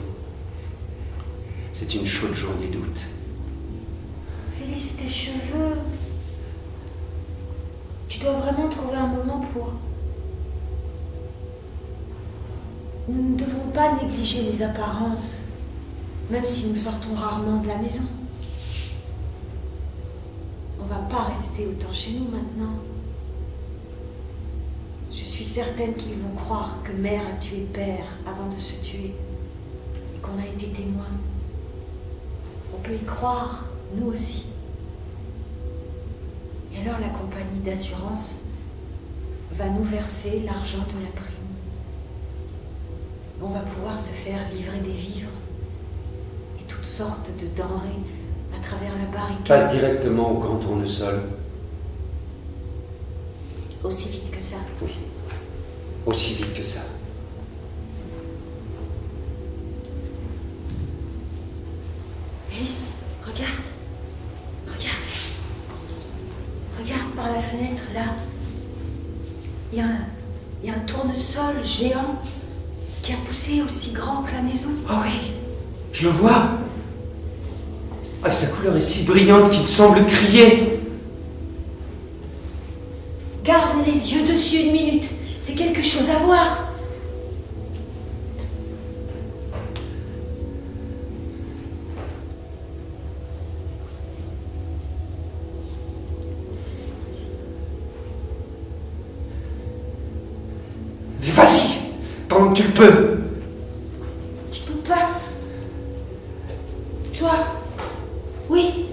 C'est une chaude journée d'août. Félix, tes cheveux. Tu dois vraiment trouver un moment pour... Nous ne devons pas négliger les apparences, même si nous sortons rarement de la maison. On va pas rester autant chez nous maintenant. Je suis certaine qu'ils vont croire que mère a tué père avant de se tuer et qu'on a été témoin. On peut y croire, nous aussi. Et alors la compagnie d'assurance va nous verser l'argent de la prime. On va pouvoir se faire livrer des vivres et toutes sortes de denrées à travers la barricade. Passe directement au grand tournesol. Aussi vite que ça. Oui. Aussi vite que ça. Alice, regarde. Regarde. là, il y a un tournesol géant qui a poussé aussi grand que la maison. Ah oui, je le vois. Ah, sa couleur est si brillante qu'il semble crier. Garde les yeux dessus une minute, c'est quelque chose à voir. Mais vas-y, pendant que tu le peux. Je peux pas. Toi, oui.